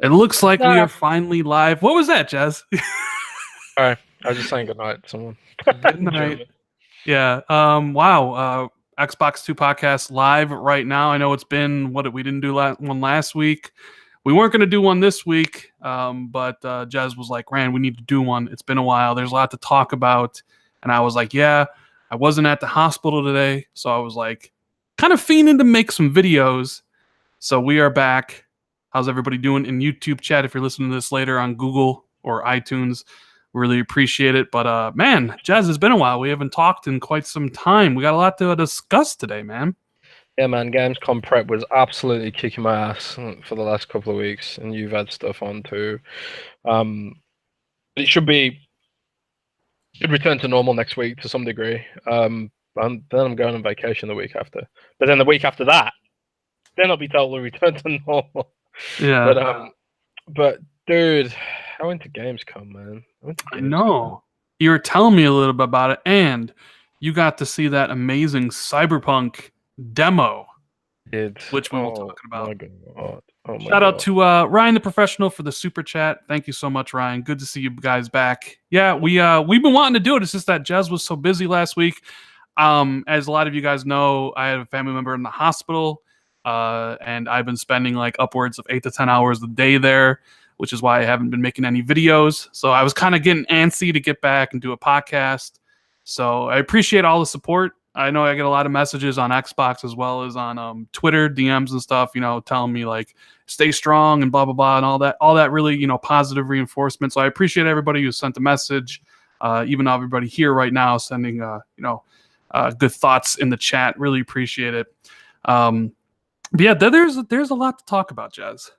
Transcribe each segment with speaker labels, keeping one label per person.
Speaker 1: It looks like we
Speaker 2: Nah.
Speaker 1: are finally live. What was that, Jazz?
Speaker 2: All right. I was just saying goodnight to someone.
Speaker 1: Good night. Yeah. Wow. Xbox 2 podcast live right now. I know it's been we didn't do one last week. We weren't going to do one this week, but Jez was like, "Rand, we need to do one. It's been a while. There's a lot to talk about." And I was like, "Yeah." I wasn't at the hospital today, so I was like, kind of fiending to make some videos. So we are back. How's everybody doing in YouTube chat? If you're listening to this later on Google or iTunes, really appreciate it. But man, Jazz, it's been a while. We haven't talked in quite some time. We got a lot to discuss today, man.
Speaker 2: Yeah, man. Gamescom prep was absolutely kicking my ass for the last couple of weeks, and you've had stuff on too. It should return to normal next week to some degree. And then I'm going on vacation the week after. But then the week after that, then I'll be totally returned to normal.
Speaker 1: Yeah.
Speaker 2: But dude, I went to Gamescom, man.
Speaker 1: I know. You were telling me a little bit about it, and you got to see that amazing Cyberpunk demo, which we will talk about.
Speaker 2: My God.
Speaker 1: Shout out to Ryan the Professional for the super chat. Thank you so much, Ryan. Good to see you guys back. Yeah, we've been wanting to do it. It's just that Jez was so busy last week. As a lot of you guys know, I had a family member in the hospital, and I've been spending like upwards of 8 to 10 hours a day there, which is why I haven't been making any videos. So I was kind of getting antsy to get back and do a podcast. So I appreciate all the support. I know I get a lot of messages on Xbox as well as on Twitter, DMs and stuff, telling me like, stay strong and blah, blah, blah, and all that really, positive reinforcement. So I appreciate everybody who sent the message, even everybody here right now sending, good thoughts in the chat. Really appreciate it. But yeah, there's a lot to talk about, Jez.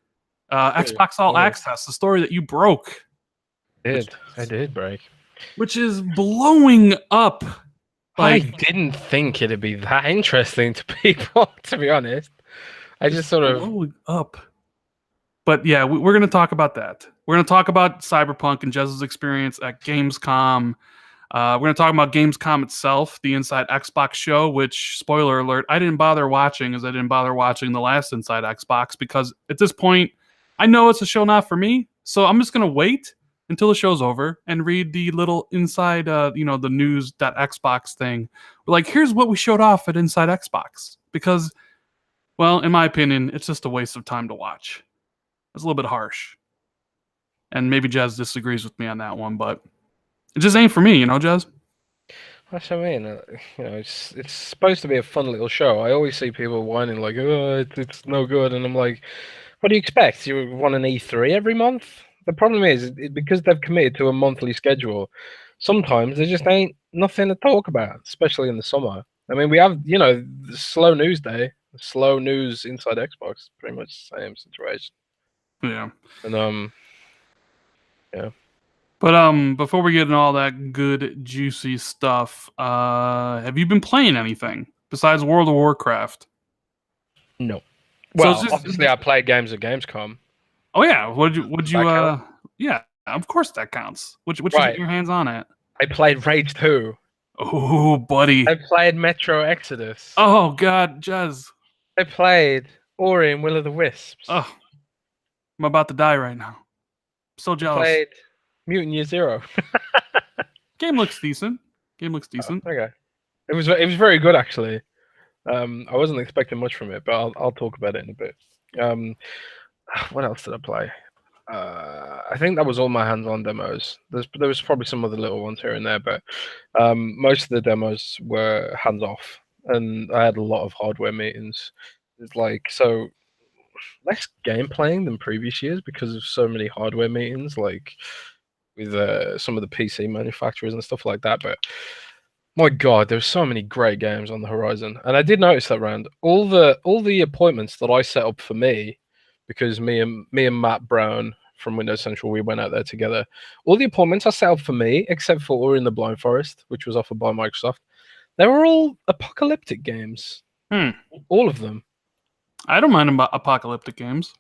Speaker 1: Xbox All Access, the story that you broke.
Speaker 2: I did break.
Speaker 1: Which is blowing up.
Speaker 2: I didn't think it'd be that interesting to people, to be honest. I just sort of...
Speaker 1: blowing up. But yeah, we're going to talk about that. We're going to talk about Cyberpunk and Jez's experience at Gamescom. We're going to talk about Gamescom itself, the Inside Xbox show, which, spoiler alert, I didn't bother watching as I didn't bother watching the last Inside Xbox because at this point, I know it's a show not for me. So I'm just going to wait until the show's over and read the little inside, the news.xbox thing. Like, here's what we showed off at Inside Xbox. Because, well, in my opinion, it's just a waste of time to watch. It's a little bit harsh. And maybe Jez disagrees with me on that one, but it just ain't for me, Jez?
Speaker 2: That's what I mean. It's supposed to be a fun little show. I always see people whining like, oh, it's no good. And I'm like, what do you expect? You want an E3 every month? The problem is, because they've committed to a monthly schedule, sometimes there just ain't nothing to talk about, especially in the summer. I mean, we have, the slow news day, slow news Inside Xbox, pretty much the same situation.
Speaker 1: Yeah.
Speaker 2: And, yeah.
Speaker 1: But before we get into all that good, juicy stuff, have you been playing anything besides World of Warcraft?
Speaker 2: No. Well, obviously I played games at Gamescom.
Speaker 1: Oh yeah, would you? Yeah, of course that counts. Which you get your hands on at?
Speaker 2: I played Rage 2.
Speaker 1: Oh, buddy.
Speaker 2: I played Metro Exodus.
Speaker 1: Oh God, Jez.
Speaker 2: I played Ori and Will of the Wisps.
Speaker 1: Oh, I'm about to die right now. I'm so jealous.
Speaker 2: I played Mutant Year Zero.
Speaker 1: Game looks decent.
Speaker 2: Okay. It was very good actually. I wasn't expecting much from it, but I'll talk about it in a bit. What else did I play? I think that was all my hands-on demos. There was probably some other little ones here and there, but most of the demos were hands-off, and I had a lot of hardware meetings. It's like less game playing than previous years because of so many hardware meetings, like with some of the PC manufacturers and stuff like that. But my God, there's so many great games on the horizon, and I did notice that round all the appointments that I set up for me. Because me and Matt Brown from Windows Central, we went out there together. All the appointments I set up for me, except for Ori in the Blind Forest, which was offered by Microsoft, they were all apocalyptic games. All of them.
Speaker 1: I don't mind about apocalyptic games.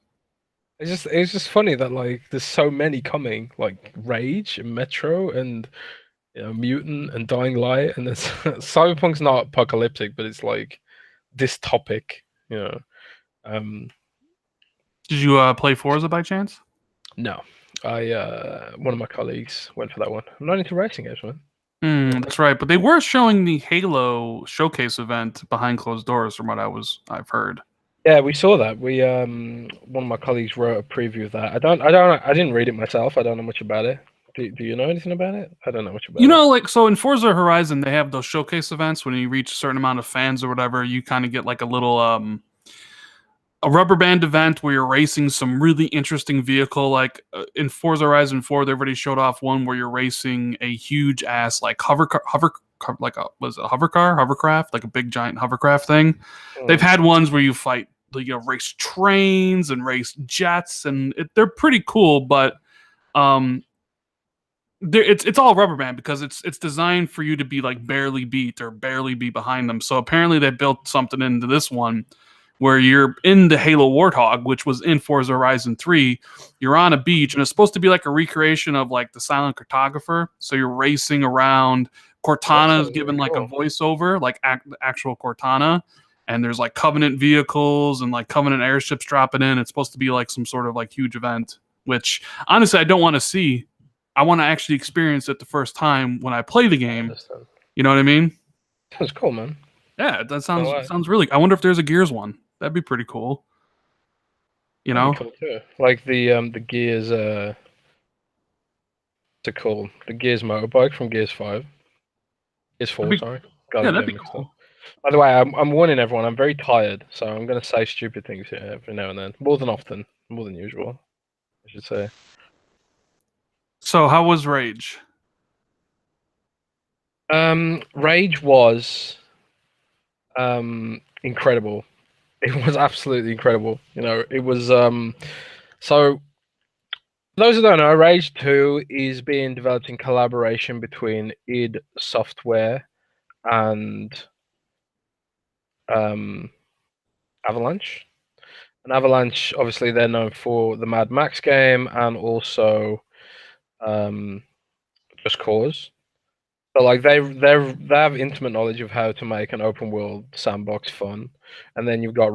Speaker 2: It's just funny that like there's so many coming, like Rage and Metro and Mutant and Dying Light, and Cyberpunk's not apocalyptic, but it's like dystopic.
Speaker 1: Did you play Forza by chance?
Speaker 2: No, I one of my colleagues went for that one. I'm not into racing games, man.
Speaker 1: That's right. But they were showing the Halo showcase event behind closed doors, from what I've heard.
Speaker 2: Yeah, we saw that. We one of my colleagues wrote a preview of that. I didn't read it myself. I don't know much about it. Do you know anything about it? I don't know much
Speaker 1: You
Speaker 2: about it.
Speaker 1: know, like so in Forza Horizon, they have those showcase events when you reach a certain amount of fans or whatever. You kind of get like a little a rubber band event where you're racing some really interesting vehicle. Like in Forza Horizon 4, they already showed off one where you're racing a huge ass like like a was it a hovercraft, like a big giant hovercraft thing. They've
Speaker 2: Mm.
Speaker 1: had ones where you fight, like, you know, race trains and race jets, and they're pretty cool. But um, it's all rubber band because it's designed for you to be like barely beat or barely be behind them. So apparently they built something into this one where you're in the Halo Warthog, which was in Forza Horizon 3. You're on a beach, and it's supposed to be like a recreation of like the Silent Cartographer. So you're racing around.
Speaker 2: That
Speaker 1: Cortana is
Speaker 2: sounds really
Speaker 1: given like a
Speaker 2: cool.
Speaker 1: voiceover, like actual Cortana. And there's like Covenant vehicles and like Covenant airships dropping in. It's supposed to be like some sort of like huge event, which honestly I don't want to see. I want to actually experience it the first time when I play the
Speaker 2: I
Speaker 1: game.
Speaker 2: understand.
Speaker 1: You know what I mean?
Speaker 2: Sounds cool, man.
Speaker 1: Yeah, that
Speaker 2: No
Speaker 1: sounds
Speaker 2: way.
Speaker 1: sounds really. I wonder if there's a Gears one. That'd be pretty cool. You
Speaker 2: That'd be
Speaker 1: know?
Speaker 2: cool too. Like the Gears what's it called? The Gears motorbike from Gears 5. Gears
Speaker 1: That'd
Speaker 2: 4,
Speaker 1: be
Speaker 2: sorry. Got
Speaker 1: yeah,
Speaker 2: it
Speaker 1: that'd
Speaker 2: getting
Speaker 1: be
Speaker 2: mixed up.
Speaker 1: cool.
Speaker 2: By the way, I'm warning everyone, I'm very tired, so I'm gonna say stupid things here every now and then. More than often. More than usual, I should say.
Speaker 1: So how was Rage?
Speaker 2: Rage was incredible. It was absolutely incredible. You know, it was so for those who don't know, Rage 2 is being developed in collaboration between id Software and um Avalanche. And Avalanche, obviously, they're known for the Mad Max game and also um, Just Cause. So, like, they have intimate knowledge of how to make an open world sandbox fun. And then you've got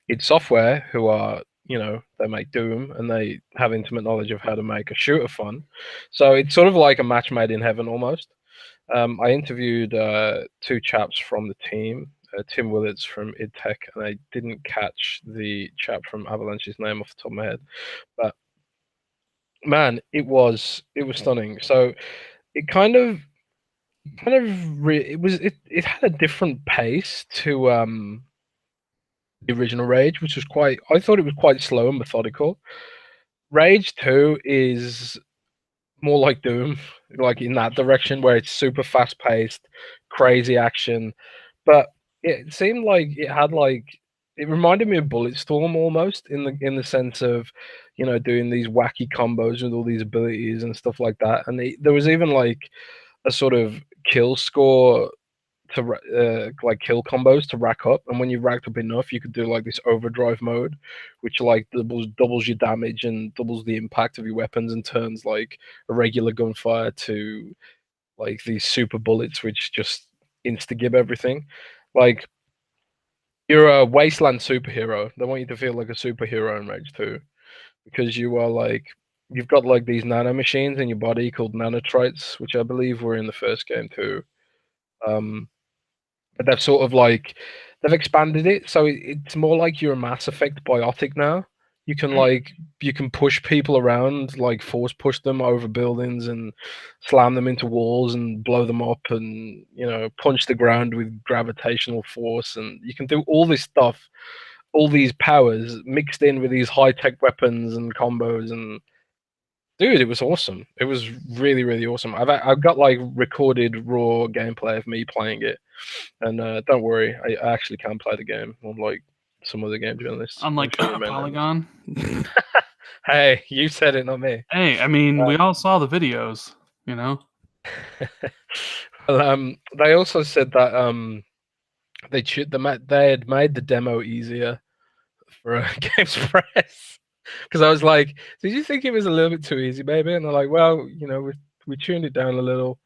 Speaker 2: id Software, who are, you know, they make Doom, and they have intimate knowledge of how to make a shooter fun. So it's sort of like a match made in heaven almost. I interviewed two chaps from the team, Tim Willits from id Tech, and I didn't catch the chap from Avalanche's name off the top of my head. But man, it was stunning. So it it had a different pace to the original Rage, which was quite. I thought it was quite slow and methodical. Rage 2 is more like Doom, like in that direction where it's super fast paced, crazy action. But it seemed like it reminded me of Bulletstorm almost in the sense of, you know, doing these wacky combos with all these abilities and stuff like that. And there was even like a sort of kill score to like kill combos to rack up, and when you racked up enough, you could do like this overdrive mode, which like doubles your damage and doubles the impact of your weapons and turns like a regular gunfire to like these super bullets, which just insta gib everything. Like you're a wasteland superhero. They want you to feel like a superhero in Rage 2 because you are like you've got like these nano machines in your body called nanotrites, which I believe were in the first game too. Um, but they've sort of like they've expanded it so it's more like you're a Mass Effect biotic now. You can like you can push people around, like force push them over buildings and slam them into walls and blow them up, and you know, punch the ground with gravitational force, and you can do all this stuff, all these powers mixed in with these high tech weapons and combos. And dude, it was awesome. It was really, really awesome. I've got like recorded raw gameplay of me playing it, and don't worry, I actually can play the game, unlike some other game journalists. I'm
Speaker 1: Unlike
Speaker 2: sure you may know this.
Speaker 1: Polygon.
Speaker 2: Hey, you said it, not me.
Speaker 1: Hey, I mean, we all saw the videos, you know?
Speaker 2: Well, they also said that they had made the demo easier for Games Press because I was like, "Did you think it was a little bit too easy, baby?" And they're like, "Well, you know, we tuned it down a little,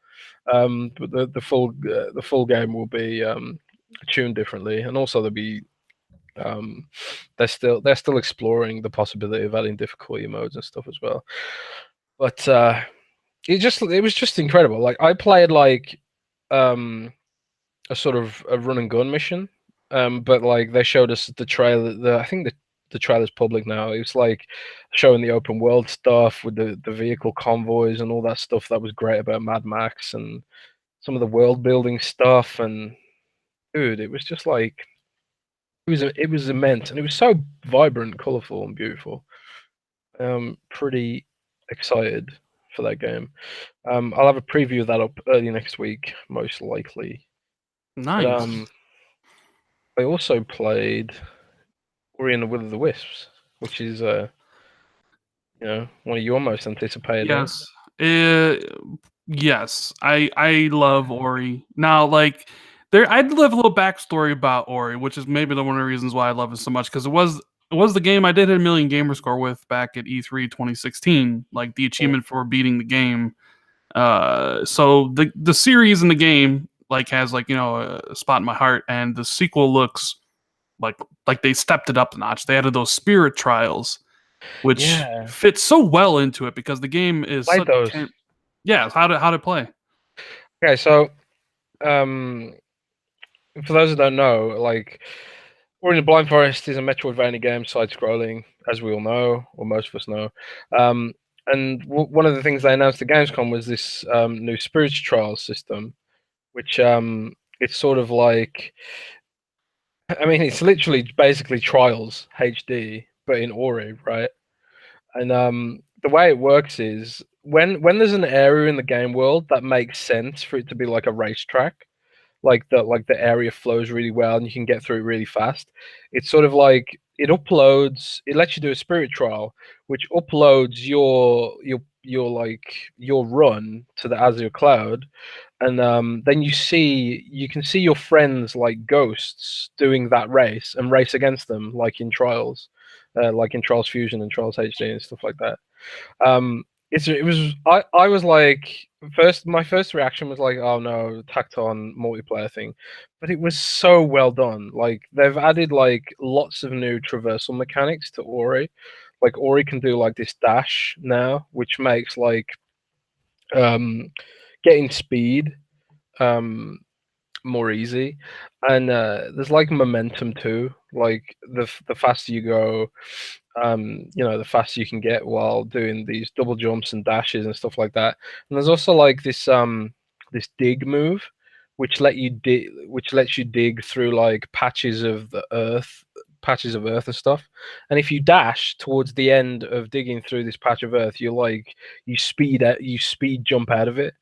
Speaker 2: but the full game will be tuned differently, and also there'll be um, they're still exploring the possibility of adding difficulty modes and stuff as well. But it was just incredible. Like I played like a sort of a run and gun mission, but like they showed us the trailer. I think the trailer's public now. It was like showing the open world stuff with the vehicle convoys and all that stuff that was great about Mad Max, and some of the world building stuff. And dude, it was just like it was immense, and it was so vibrant, colorful, and beautiful. Pretty excited for that game. I'll have a preview of that up early next week, most likely. But
Speaker 1: Nice.
Speaker 2: I also played Ori and the Will of the Wisps, which is one of your most anticipated, right?
Speaker 1: Yes. Yes. I love Ori. Now, like I'd live a little backstory about Ori, which is maybe one of the reasons why I love it so much, because it was the game I did hit a million gamer score with back at E3 2016, like the achievement for beating the game. So the series in the game like has like a spot in my heart, and the sequel looks like they stepped it up a notch. They added those spirit trials, which
Speaker 2: Yeah,
Speaker 1: fits so well into it because the game is
Speaker 2: played
Speaker 1: such.
Speaker 2: those.
Speaker 1: Yeah, how to play.
Speaker 2: Okay, so um, for those who don't know, like Ori and the Blind Forest is a Metroidvania game, side-scrolling, as we all know, or most of us know. And one of the things they announced at Gamescom was this new spiritual trials system, which it's sort of like, I mean, it's literally basically Trials HD, but in Ori, right? And the way it works is when there's an area in the game world that makes sense for it to be like a racetrack, like the area flows really well and you can get through it really fast. It's sort of like it lets you do a spirit trial, which uploads your run to the Azure cloud, and then you can see your friends like ghosts doing that race and race against them like in Trials Fusion and Trials HD and stuff like that. Um, it was I was like my first reaction was like, oh no, tacked on multiplayer thing, but it was so well done. Like they've added like lots of new traversal mechanics to Ori. Like Ori can do like this dash now, which makes like um, getting speed um, more easy, and there's like momentum too. Like the faster you go, the faster you can get while doing these double jumps and dashes and stuff like that. And there's also like this dig move, which lets you dig through like patches of earth and stuff. And if you dash towards the end of digging through this patch of earth, you speed jump out of it.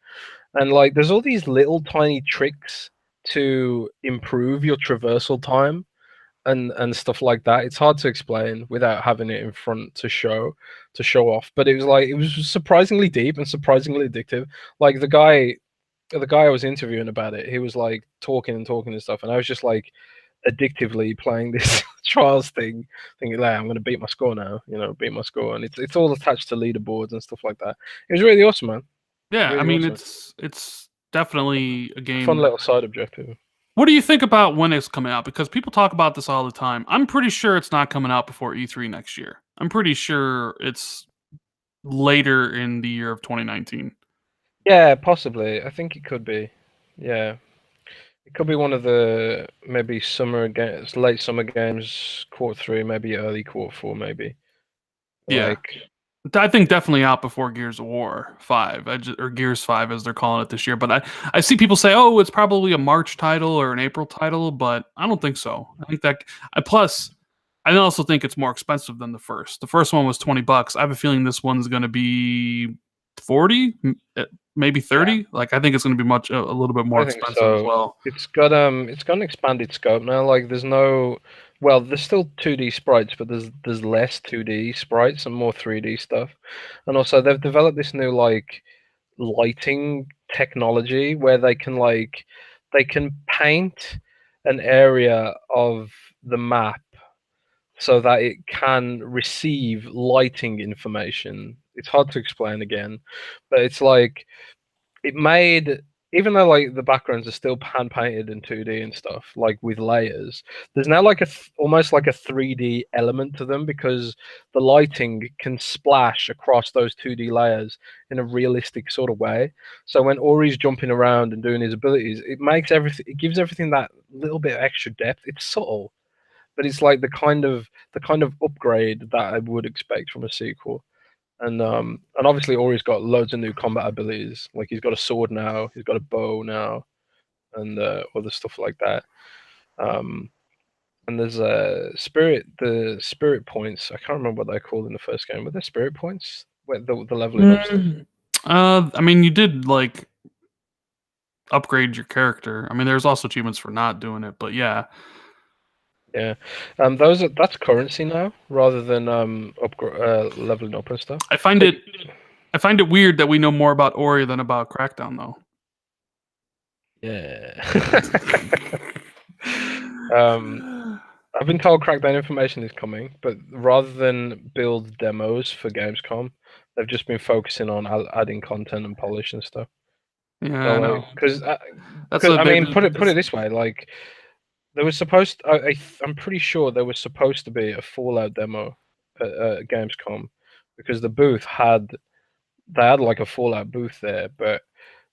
Speaker 2: And like there's all these little tiny tricks to improve your traversal time and stuff like that. It's hard to explain without having it in front to show off. But it was surprisingly deep and surprisingly addictive. Like the guy I was interviewing about it, he was like talking and talking and stuff, and I was just like addictively playing this trials thing, thinking, like, I'm going to beat my score now, beat my score, and it's all attached to leaderboards and stuff like that. It was really awesome, man.
Speaker 1: Yeah, I
Speaker 2: Really
Speaker 1: mean
Speaker 2: awesome.
Speaker 1: it's definitely a
Speaker 2: Fun
Speaker 1: game.
Speaker 2: little side objective.
Speaker 1: What do you think about when it's coming out? Because people talk about this all the time. I'm pretty sure it's not coming out before E3 next year. I'm pretty sure it's later in the year of 2019.
Speaker 2: Yeah, possibly. I think it could be. Yeah. It could be one of the maybe summer games, late summer games, quarter 3, maybe early quarter 4, maybe.
Speaker 1: Yeah.
Speaker 2: Like,
Speaker 1: I think definitely out before Gears of War 5, or Gears 5 as they're calling it this year. But I see people say, oh, it's probably a March title or an April title, but I don't think so. I think that, plus, I also think it's more expensive than the first. The first one was $20. I have a feeling this one's going to be 40, maybe
Speaker 2: yeah,
Speaker 1: 30. Like, I think it's going to be a little bit more
Speaker 2: I think
Speaker 1: expensive as
Speaker 2: so.
Speaker 1: well.
Speaker 2: It's got an expanded scope now. Like, there's still 2D sprites, but there's less 2D sprites and more 3D stuff. And also they've developed this new like lighting technology where they can paint an area of the map so that it can receive lighting information. It's hard to explain again, but it's like it made even though like the backgrounds are still hand painted in 2D and stuff, like with layers, there's now like almost like a 3D element to them because the lighting can splash across those 2D layers in a realistic sort of way. So when Ori's jumping around and doing his abilities, it gives everything that little bit of extra depth. It's subtle, but it's like the kind of upgrade that I would expect from a sequel. And obviously Ori's got loads of new combat abilities. Like he's got a sword now, he's got a bow now, and other stuff like that. And there's the spirit points. I can't remember what they're called in the first game. Were there spirit points? Where the leveling up stuff?
Speaker 1: I mean, you did like upgrade your character. I mean, there's also achievements for not doing it, but yeah.
Speaker 2: Yeah, that's currency now rather than leveling up and stuff.
Speaker 1: I find it weird that we know more about Ori than about Crackdown, though.
Speaker 2: Yeah. I've been told Crackdown information is coming, but rather than build demos for Gamescom, they've just been focusing on adding content and polish and stuff.
Speaker 1: Yeah,
Speaker 2: so,
Speaker 1: I know.
Speaker 2: Because I mean, put it this way, like. There was supposed. I'm pretty sure there was supposed to be a Fallout demo at Gamescom, because the booth they had like a Fallout booth there, but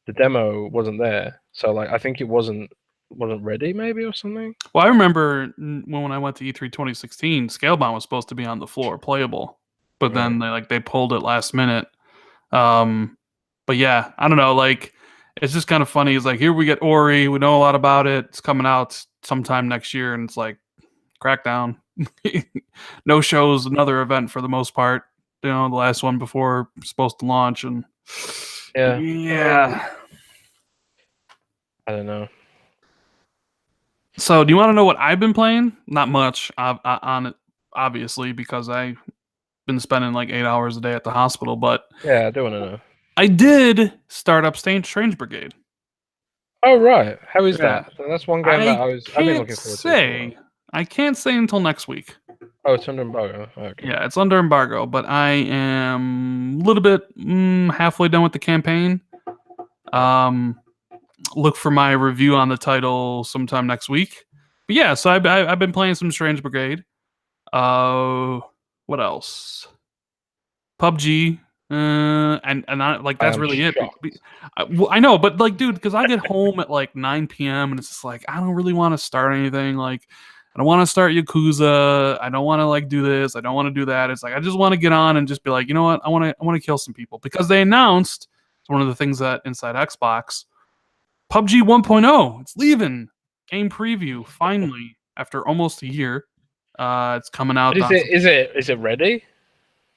Speaker 2: the demo wasn't there. So like I think it wasn't ready, maybe, or something.
Speaker 1: Well, I remember when I went to E3 2016, Scalebound was supposed to be on the floor, playable, but then they pulled it last minute. But yeah, I don't know. Like, it's just kind of funny. It's like, here we get Ori. We know a lot about it. It's coming out sometime next year, and it's like Crackdown. No shows, another event for the most part. You know, the last one before supposed to launch, and
Speaker 2: yeah. I don't know.
Speaker 1: So, do you want to know what I've been playing? Not much on it, obviously, because I've been spending like 8 hours a day at the hospital. But
Speaker 2: yeah, I do want to know.
Speaker 1: I did start up Strange Brigade.
Speaker 2: Oh right, how is that? That's one game that I've been looking forward to.
Speaker 1: I can't say until next week.
Speaker 2: Oh, it's under embargo. Okay.
Speaker 1: Yeah, it's under embargo, but I am a little bit halfway done with the campaign. Look for my review on the title sometime next week. But yeah, so I've been playing some Strange Brigade. What else? PUBG. And I, like, that's really shocked. It. I know, but like, dude, because I get home at like 9 p.m. and it's just like I don't really want to start anything. Like, I don't want to start Yakuza. I don't want to like do this. I don't want to do that. It's like I just want to get on and just be like, you know what? I want to kill some people, because they announced, it's one of the things that inside Xbox, PUBG 1.0. It's leaving. Game preview finally after almost a year. It's coming out.
Speaker 2: Is it ready?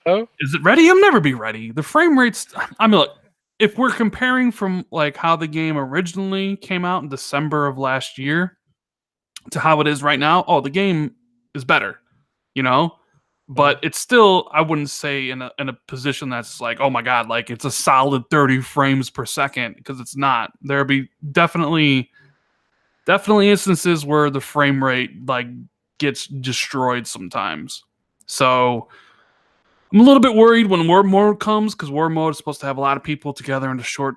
Speaker 2: Oh,
Speaker 1: is it ready? It'll never be ready. The frame rates. I mean, look, if we're comparing from like how the game originally came out in December of last year to how it is right now, the game is better, you know. But it's still, I wouldn't say in a position that's like, oh my god, like it's a solid 30 frames per second, because it's not. There'll be definitely instances where the frame rate like gets destroyed sometimes. So I'm a little bit worried when War Mode comes, because War Mode is supposed to have a lot of people together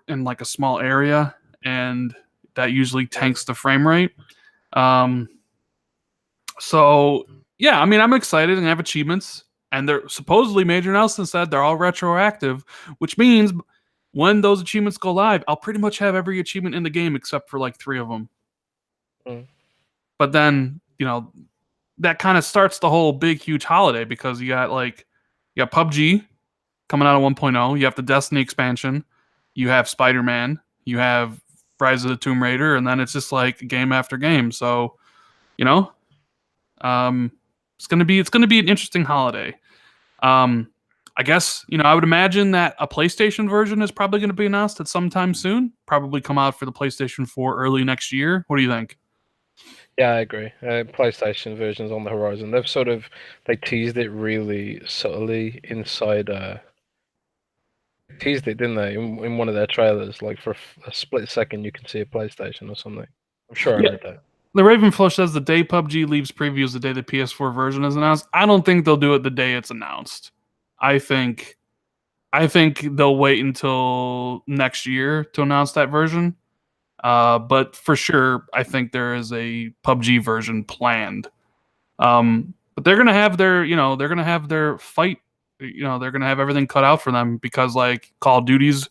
Speaker 1: in like a small area, and that usually tanks the frame rate. So yeah, I mean, I'm excited and I have achievements, and they're supposedly, Major Nelson said they're all retroactive, which means when those achievements go live, I'll pretty much have every achievement in the game except for like 3 of them. But then, you know, that kind of starts the whole big, huge holiday, because you got PUBG coming out of 1.0. You have the Destiny expansion. You have Spider-Man. You have Rise of the Tomb Raider, and then it's just like game after game. So, you know, it's gonna be an interesting holiday. I guess, you know, I would imagine that a PlayStation version is probably going to be announced at some time soon. Probably come out for the PlayStation 4 early next year. What do you think?
Speaker 2: Yeah, I agree. PlayStation version's on the horizon. They teased it really subtly inside. Teased it, didn't they, in one of their trailers? Like for a split second, you can see a PlayStation or something. I'm sure I read that.
Speaker 1: The Ravenflush says the day PUBG leaves previews, the day the PS4 version is announced. I don't think they'll do it the day it's announced. I think they'll wait until next year to announce that version. But for sure, I think there is a PUBG version planned. But they're gonna have their, they're gonna have their fight. They're gonna have everything cut out for them because like Call of Duty's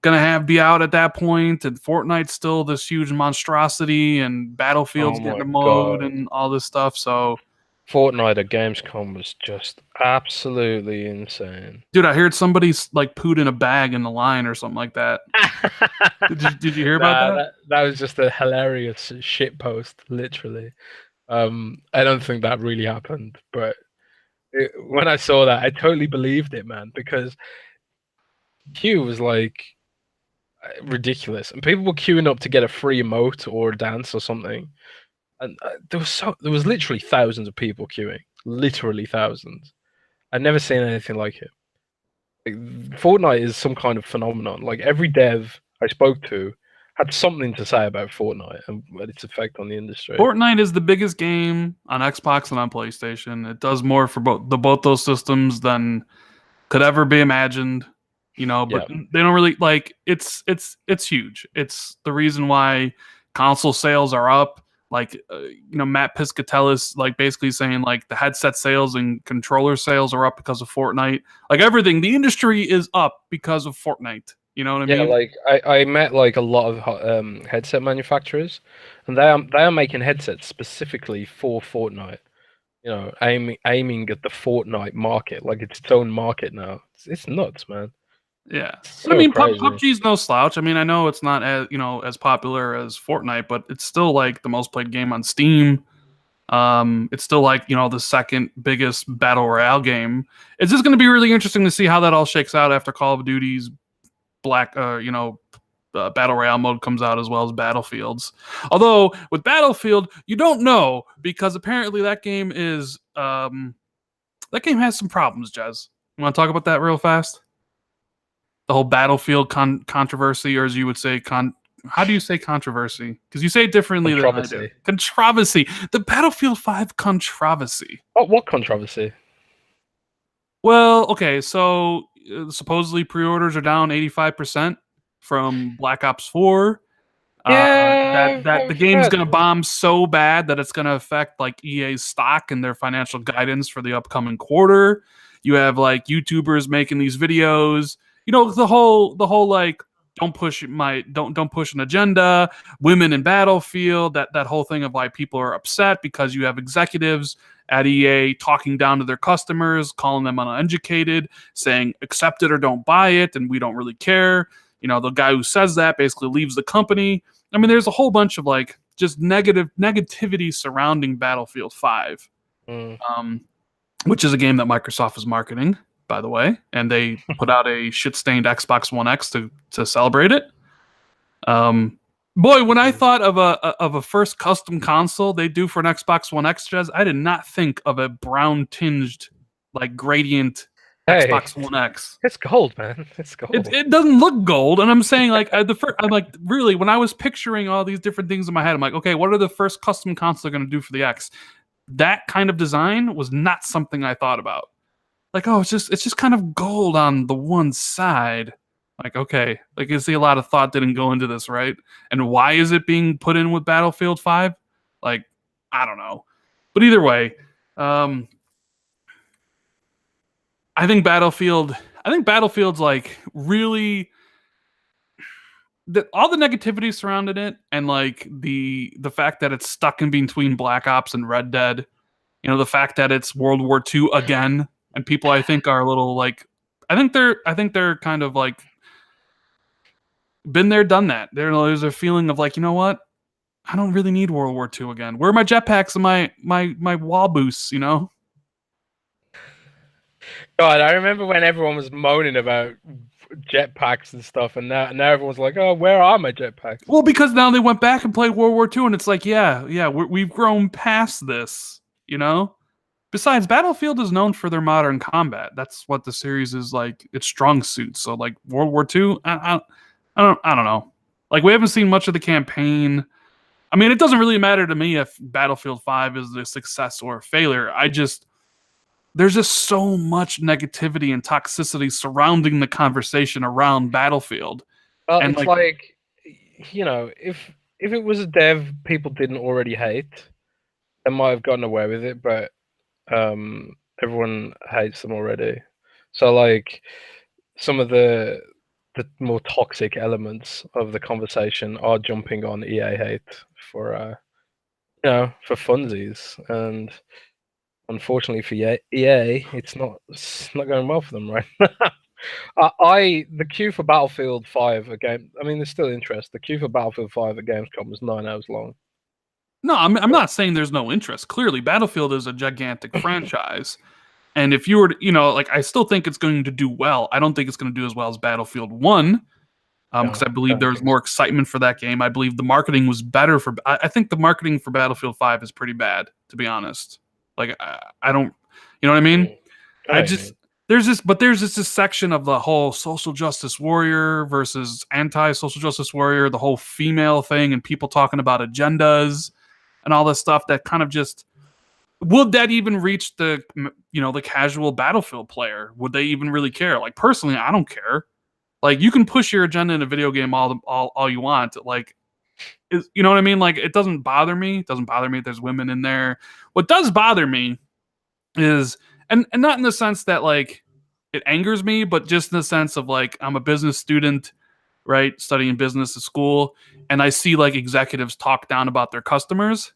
Speaker 1: gonna be out at that point, and Fortnite's still this huge monstrosity, and
Speaker 2: Oh
Speaker 1: Battlefield's getting
Speaker 2: my
Speaker 1: a mode
Speaker 2: god.
Speaker 1: and all this stuff. So,
Speaker 2: Fortnite at Gamescom was just absolutely insane.
Speaker 1: dude, I heard somebody's like pooed in a bag in the line or something like that. Did you hear about
Speaker 2: Nah,
Speaker 1: that?
Speaker 2: that was just a hilarious shit post, literally. I don't think that really happened, but when I saw that, I totally believed it, man, because queue was like ridiculous, and people were queuing up to get a free emote or a dance or something, and there was literally thousands of people queuing, literally thousands. I've never seen anything like it. Like, Fortnite is some kind of phenomenon. Like every dev I spoke to had something to say about Fortnite and its effect on the industry.
Speaker 1: Fortnite is the biggest game on Xbox and on PlayStation. It does more for both those systems than could ever be imagined. But
Speaker 2: Yeah,
Speaker 1: they don't really like it's huge. It's the reason why console sales are up. Like Matt Piscatellis like basically saying like the headset sales and controller sales are up because of Fortnite. Like everything, the industry is up because of Fortnite. You know what I
Speaker 2: yeah.
Speaker 1: mean?
Speaker 2: Like I met like a lot of headset manufacturers, and they are making headsets specifically for Fortnite. You know, aiming at the Fortnite market, like it's its own market now. It's nuts, man.
Speaker 1: Yeah. But I
Speaker 2: So
Speaker 1: mean,
Speaker 2: crazy.
Speaker 1: PUBG's no slouch. I mean, I know it's not as popular as Fortnite, but it's still like the most played game on Steam. It's still like, the second biggest battle royale game. It's just going to be really interesting to see how that all shakes out after Call of Duty's Black, battle royale mode comes out as well as Battlefield's. Although with Battlefield, you don't know because apparently that game has some problems. Jez, you want to talk about that real fast? The whole Battlefield controversy, or as you would say, how do you say controversy? Because you say it differently than I do.
Speaker 2: Controversy.
Speaker 1: Controversy. The Battlefield 5 controversy.
Speaker 2: What controversy?
Speaker 1: Well, okay, so supposedly pre-orders are down 85% from Black Ops 4.
Speaker 2: Yeah,
Speaker 1: That the
Speaker 2: I've
Speaker 1: game's
Speaker 2: heard.
Speaker 1: gonna bomb so bad that it's gonna affect like EA's stock and their financial guidance for the upcoming quarter. You have like YouTubers making these videos. The whole like don't push an agenda. Women in Battlefield. That whole thing of like people are upset because you have executives at EA talking down to their customers, calling them uneducated, saying accept it or don't buy it, and we don't really care. The guy who says that basically leaves the company. I mean, there's a whole bunch of like just negativity surrounding Battlefield 5,
Speaker 2: Mm.
Speaker 1: which is a game that Microsoft is marketing, by the way, and they put out a shit-stained Xbox One X to celebrate it. Boy, when I thought of a first custom console they do for an Xbox One X, Jez, I did not think of a brown tinged like gradient
Speaker 2: Hey,
Speaker 1: Xbox One X.
Speaker 2: it's gold, man. It's gold.
Speaker 1: It doesn't look gold, and I'm saying like I'm like really when I was picturing all these different things in my head, I'm like, okay, what are the first custom consoles they're going to do for the X? That kind of design was not something I thought about. Like, oh, it's just kind of gold on the one side. Like, okay, like you see a lot of thought didn't go into this, right? And why is it being put in with Battlefield 5? Like, I don't know. But either way, um, I think Battlefield's like really all the negativity surrounding it, and like the fact that it's stuck in between Black Ops and Red Dead. The fact that it's World War II again, and people I think are a little like, I think they're kind of like been there, done that. There's a feeling of like, you know what? I don't really need World War II again. Where are my jetpacks and my wall boosts?
Speaker 2: God, I remember when everyone was moaning about jetpacks and stuff, and now everyone's like, "Oh, where are my jetpacks?"
Speaker 1: Well, because now they went back and played World War II, and it's like, yeah, we've grown past this. Besides, Battlefield is known for their modern combat. That's what the series is like. Its strong suit. So, like World War II, I don't know. Like we haven't seen much of the campaign. I mean, it doesn't really matter to me if Battlefield 5 is a success or a failure. There's just so much negativity and toxicity surrounding the conversation around Battlefield,
Speaker 2: Well,
Speaker 1: and
Speaker 2: it's
Speaker 1: like,
Speaker 2: like you know, if it was a dev people didn't already hate, they might have gotten away with it, but everyone hates them already. So like some of the more toxic elements of the conversation are jumping on EA hate for for funsies, and unfortunately for EA, it's not going well for them right now. The queue for Battlefield 5 again. I mean, there's still interest. The queue for Battlefield 5 at Gamescom was 9 hours long.
Speaker 1: No, I'm not saying there's no interest. Clearly, Battlefield is a gigantic franchise. And if you were to, like, I still think it's going to do well. I don't think it's going to do as well as Battlefield 1, because
Speaker 2: No,
Speaker 1: I believe
Speaker 2: don't
Speaker 1: there was
Speaker 2: think
Speaker 1: more
Speaker 2: so.
Speaker 1: excitement for that game. I believe the marketing was better for. I think the marketing for Battlefield 5 is pretty bad, to be honest. Like, I don't, you know what I mean?
Speaker 2: I know
Speaker 1: I
Speaker 2: what you
Speaker 1: just
Speaker 2: mean.
Speaker 1: there's this section of the whole social justice warrior versus anti-social justice warrior, the whole female thing, and people talking about agendas and all this stuff that kind of just would that even reach the casual Battlefield player? Would they even really care? Like, personally, I don't care. Like, you can push your agenda in a video game all you want. Like, you know what I mean? Like, it doesn't bother me. It doesn't bother me if there's women in there. What does bother me is, and not in the sense that, like, it angers me, but just in the sense of, like, I'm a business student, right, studying business at school, and I see, like, executives talk down about their customers.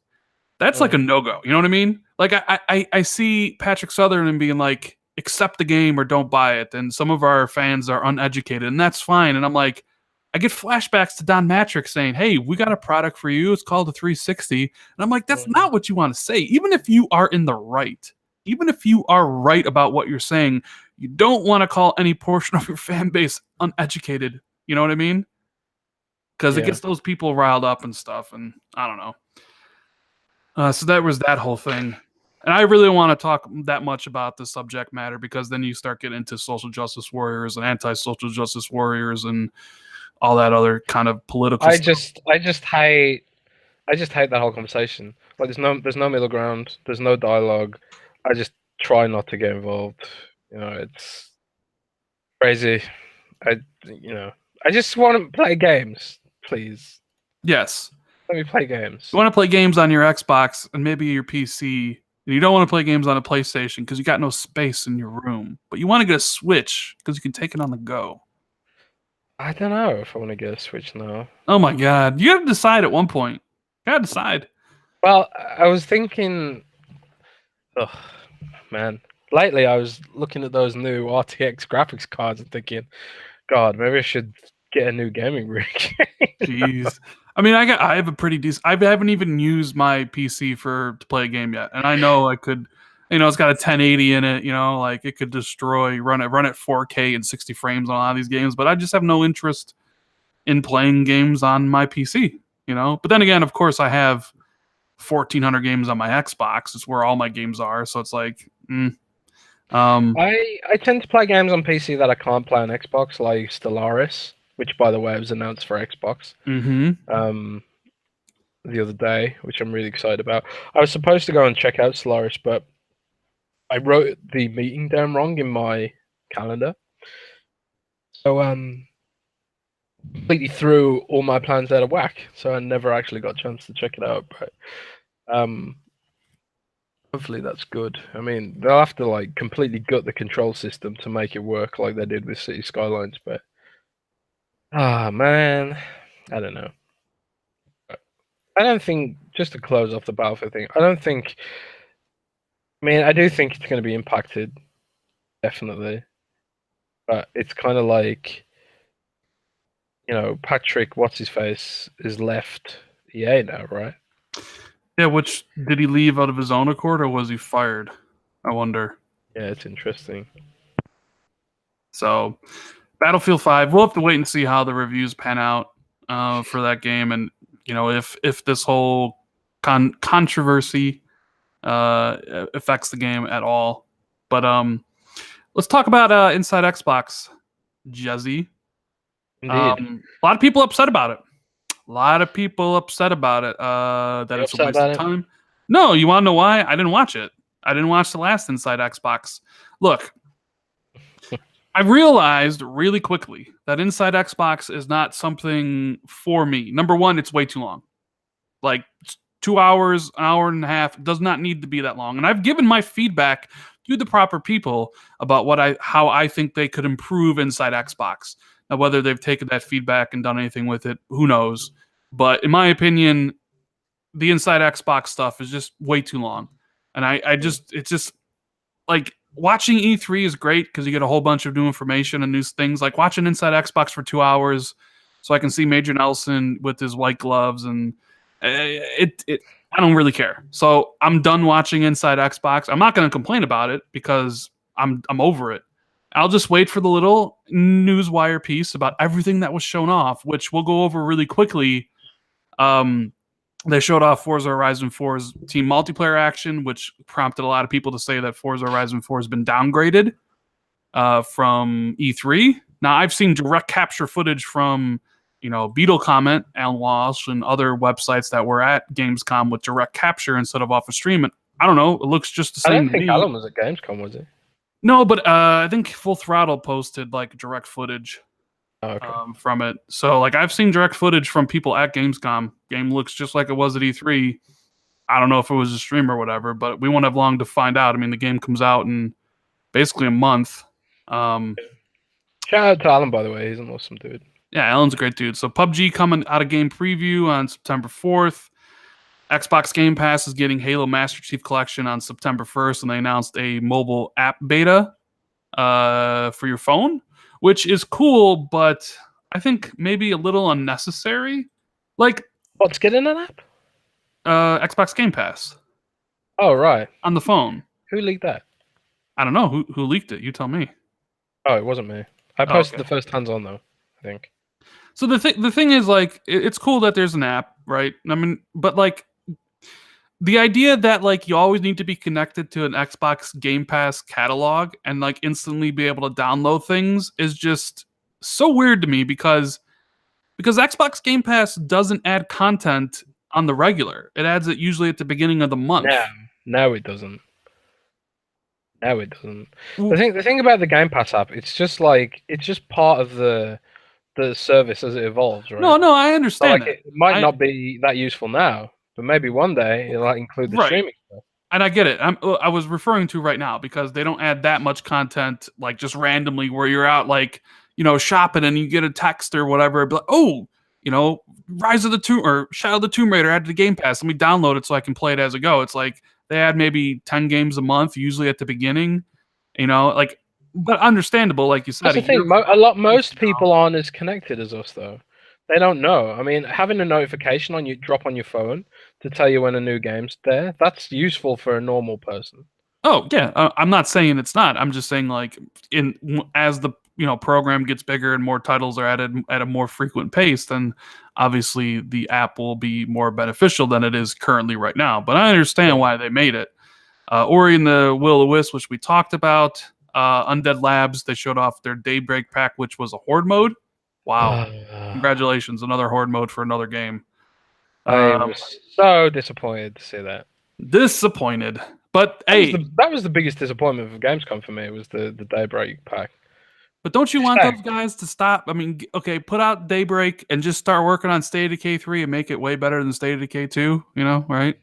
Speaker 1: That's like a no-go. You know what I mean? Like, I see Patrick Sutherland being like, accept the game or don't buy it. And some of our fans are uneducated, and that's fine. And I'm like, I get flashbacks to Don Matrick saying, hey, we got a product for you. It's called a 360. And I'm like, that's not what you want to say. Even if you are in the right, even if you are right about what you're saying, you don't want to call any portion of your fan base uneducated. You know what I mean? Because it
Speaker 2: Yeah.
Speaker 1: gets those people riled up and stuff. And I don't know. So that was that whole thing. And I really don't want to talk that much about the subject matter, because then you start getting into social justice warriors and anti-social justice warriors and all that other kind of political
Speaker 2: I
Speaker 1: stuff.
Speaker 2: just I just hate I just hate that whole conversation. Like there's no middle ground. There's no dialogue. I just try not to get involved. It's crazy. I you know I just want to play games, please.
Speaker 1: Yes.
Speaker 2: Let me play games.
Speaker 1: You want to play games on your Xbox and maybe your PC, and you don't want to play games on a PlayStation because you got no space in your room, but you want to get a Switch because you can take it on the go.
Speaker 2: I don't know if I want to get a Switch now.
Speaker 1: Oh my God. You got to decide at one point. You got to decide.
Speaker 2: Well, I was thinking, oh man. Lately, I was looking at those new RTX graphics cards and thinking, God, maybe I should get a new gaming rig.
Speaker 1: Jeez. I mean, I have a pretty decent. I haven't even used my PC to play a game yet, and I know I could. It's got a 1080 in it. Like, it could run at 4K and 60 frames on a lot of these games. But I just have no interest in playing games on my PC. But then again, of course, I have 1,400 games on my Xbox. It's where all my games are. So it's like,
Speaker 2: I tend to play games on PC that I can't play on Xbox, like Stellaris, which by the way was announced for Xbox the other day, which I'm really excited about. I was supposed to go and check out Stellaris, but I wrote the meeting down wrong in my calendar. So completely threw all my plans out of whack. So I never actually got a chance to check it out. But hopefully that's good. I mean, they'll have to like completely gut the control system to make it work like they did with City Skylines, but man, I don't know. I don't think, just to close off the Battlefield thing, I do think it's going to be impacted, definitely. But it's kind of like, Patrick, what's his face, is left EA now, right?
Speaker 1: yeah. Which, did he leave out of his own accord, or was he fired? I wonder.
Speaker 2: Yeah, it's interesting.
Speaker 1: So, Battlefield 5, we'll have to wait and see how the reviews pan out for that game, and if this whole controversy affects the game at all. But let's talk about Inside Xbox, Jezzy.
Speaker 2: Indeed.
Speaker 1: A lot of people upset about it. That it's a waste of time. No, you want to know why? I didn't watch it. I didn't watch the last Inside Xbox. Look, I realized really quickly that Inside Xbox is not something for me. Number one, it's way too long. Like 2 hours, an hour and a half. It does not need to be that long. And I've given my feedback to the proper people about how I think they could improve Inside Xbox. Now, whether they've taken that feedback and done anything with it, who knows? But in my opinion, the Inside Xbox stuff is just way too long. And it's just like watching E3 is great because you get a whole bunch of new information and new things. Like watching Inside Xbox for 2 hours, so I can see Major Nelson with his white gloves, and I don't really care. So I'm done watching Inside Xbox. I'm not going to complain about it because I'm over it. I'll just wait for the little newswire piece about everything that was shown off, which we'll go over really quickly. They showed off Forza Horizon 4's team multiplayer action, which prompted a lot of people to say that Forza Horizon 4 has been downgraded from E3. Now, I've seen direct capture footage from, Beetle Comment, Alan Walsh, and other websites that were at Gamescom with direct capture instead of off a stream. And I don't know, it looks just the same.
Speaker 2: I don't think Alan was at Gamescom, was he?
Speaker 1: No, but I think Full Throttle posted like direct footage. From it. So like I've seen direct footage from people at Gamescom. Game looks just like it was at E3. I don't know if it was a stream or whatever, but we won't have long to find out. I mean, the game comes out in basically a month.
Speaker 2: Shout out to Alan, by the way. He's an awesome dude.
Speaker 1: Yeah, Alan's a great dude. So PUBG coming out of game preview on September 4th. Xbox Game Pass is getting Halo Master Chief Collection on September 1st, and they announced a mobile app beta for your phone, which is cool, but I think maybe a little unnecessary. Like,
Speaker 2: what's getting an app?
Speaker 1: Xbox Game Pass.
Speaker 2: Oh, right.
Speaker 1: On the phone.
Speaker 2: Who leaked that?
Speaker 1: I don't know. Who leaked it? You tell me.
Speaker 2: Oh, it wasn't me. I posted the first hands-on, though, I think.
Speaker 1: So the thing is, like, it's cool that there's an app, right? I mean, but, like, the idea that, like, you always need to be connected to an Xbox Game Pass catalog and, like, instantly be able to download things is just so weird to me because Xbox Game Pass doesn't add content on the regular. It adds it usually at the beginning of the month.
Speaker 2: No, it doesn't. No, it doesn't. The thing about the Game Pass app, it's just part of the service as it evolves, right?
Speaker 1: No, I understand.
Speaker 2: So, like, it might not be that useful now, but maybe one day it'll include the streaming stuff.
Speaker 1: And I get it. I was referring to right now because they don't add that much content, like just randomly where you're out, like, shopping and you get a text or whatever. But Rise of the Tomb or Shadow of the Tomb Raider added to Game Pass. Let me download it so I can play it as I go. It's like they add maybe 10 games a month, usually at the beginning. But understandable, like you said.
Speaker 2: That's the thing. Most people aren't as connected as us, though. They don't know. I mean, having a notification drop on your phone to tell you when a new game's there, that's useful for a normal person.
Speaker 1: Oh, yeah. I'm not saying it's not. I'm just saying, like, as the program gets bigger and more titles are added at a more frequent pace, then obviously the app will be more beneficial than it is currently right now. But I understand why they made it. Ori and the Will of the Wisp, which we talked about. Undead Labs, they showed off their Daybreak pack, which was a horde mode. Wow. Congratulations. Another horde mode for another game.
Speaker 2: I was so disappointed to see that.
Speaker 1: Disappointed. But
Speaker 2: that was the biggest disappointment for Gamescom for me. It was the Daybreak pack.
Speaker 1: But don't you want those guys to stop? I mean, okay, put out Daybreak and just start working on State of Decay 3 and make it way better than State of Decay 2, right?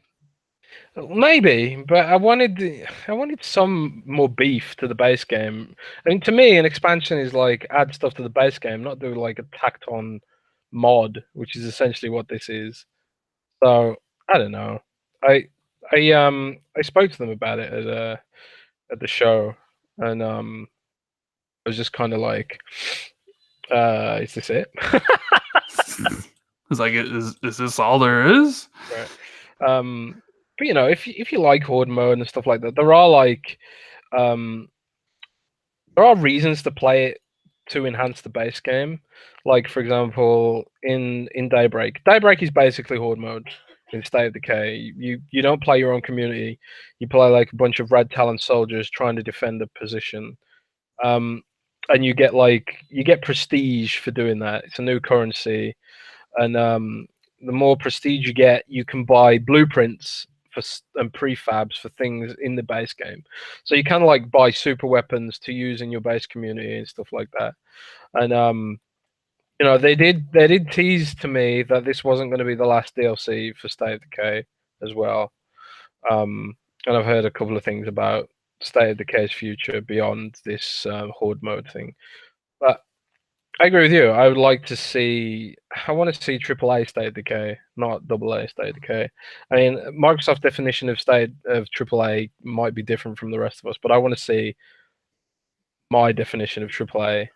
Speaker 2: Maybe, but I wanted some more beef to the base game. I mean, to me, an expansion is like add stuff to the base game, not do like a tacked on mod, which is essentially what this is. So I don't know. I spoke to them about it at the show, and I was just kind of like, "Is this it?"
Speaker 1: It's like, is this all there is?
Speaker 2: Right. But if you like horde mode and stuff like that, there are reasons to play it to enhance the base game. Like, for example, in Daybreak is basically horde mode in State of Decay. You don't play your own community. You play like a bunch of red talent soldiers trying to defend a position. And you get prestige for doing that. It's a new currency, and the more prestige you get, you can buy blueprints and prefabs for things in the base game. So you kind of like buy super weapons to use in your base community and stuff like that. And they did tease to me that this wasn't going to be the last DLC for State of Decay as well. And I've heard a couple of things about State of Decay's future beyond this horde mode thing. But I agree with you. I would like to see. I want to see AAA State of Decay, not AA State of Decay. I mean, Microsoft's definition of AAA might be different from the rest of us, but I want to see my definition of AAA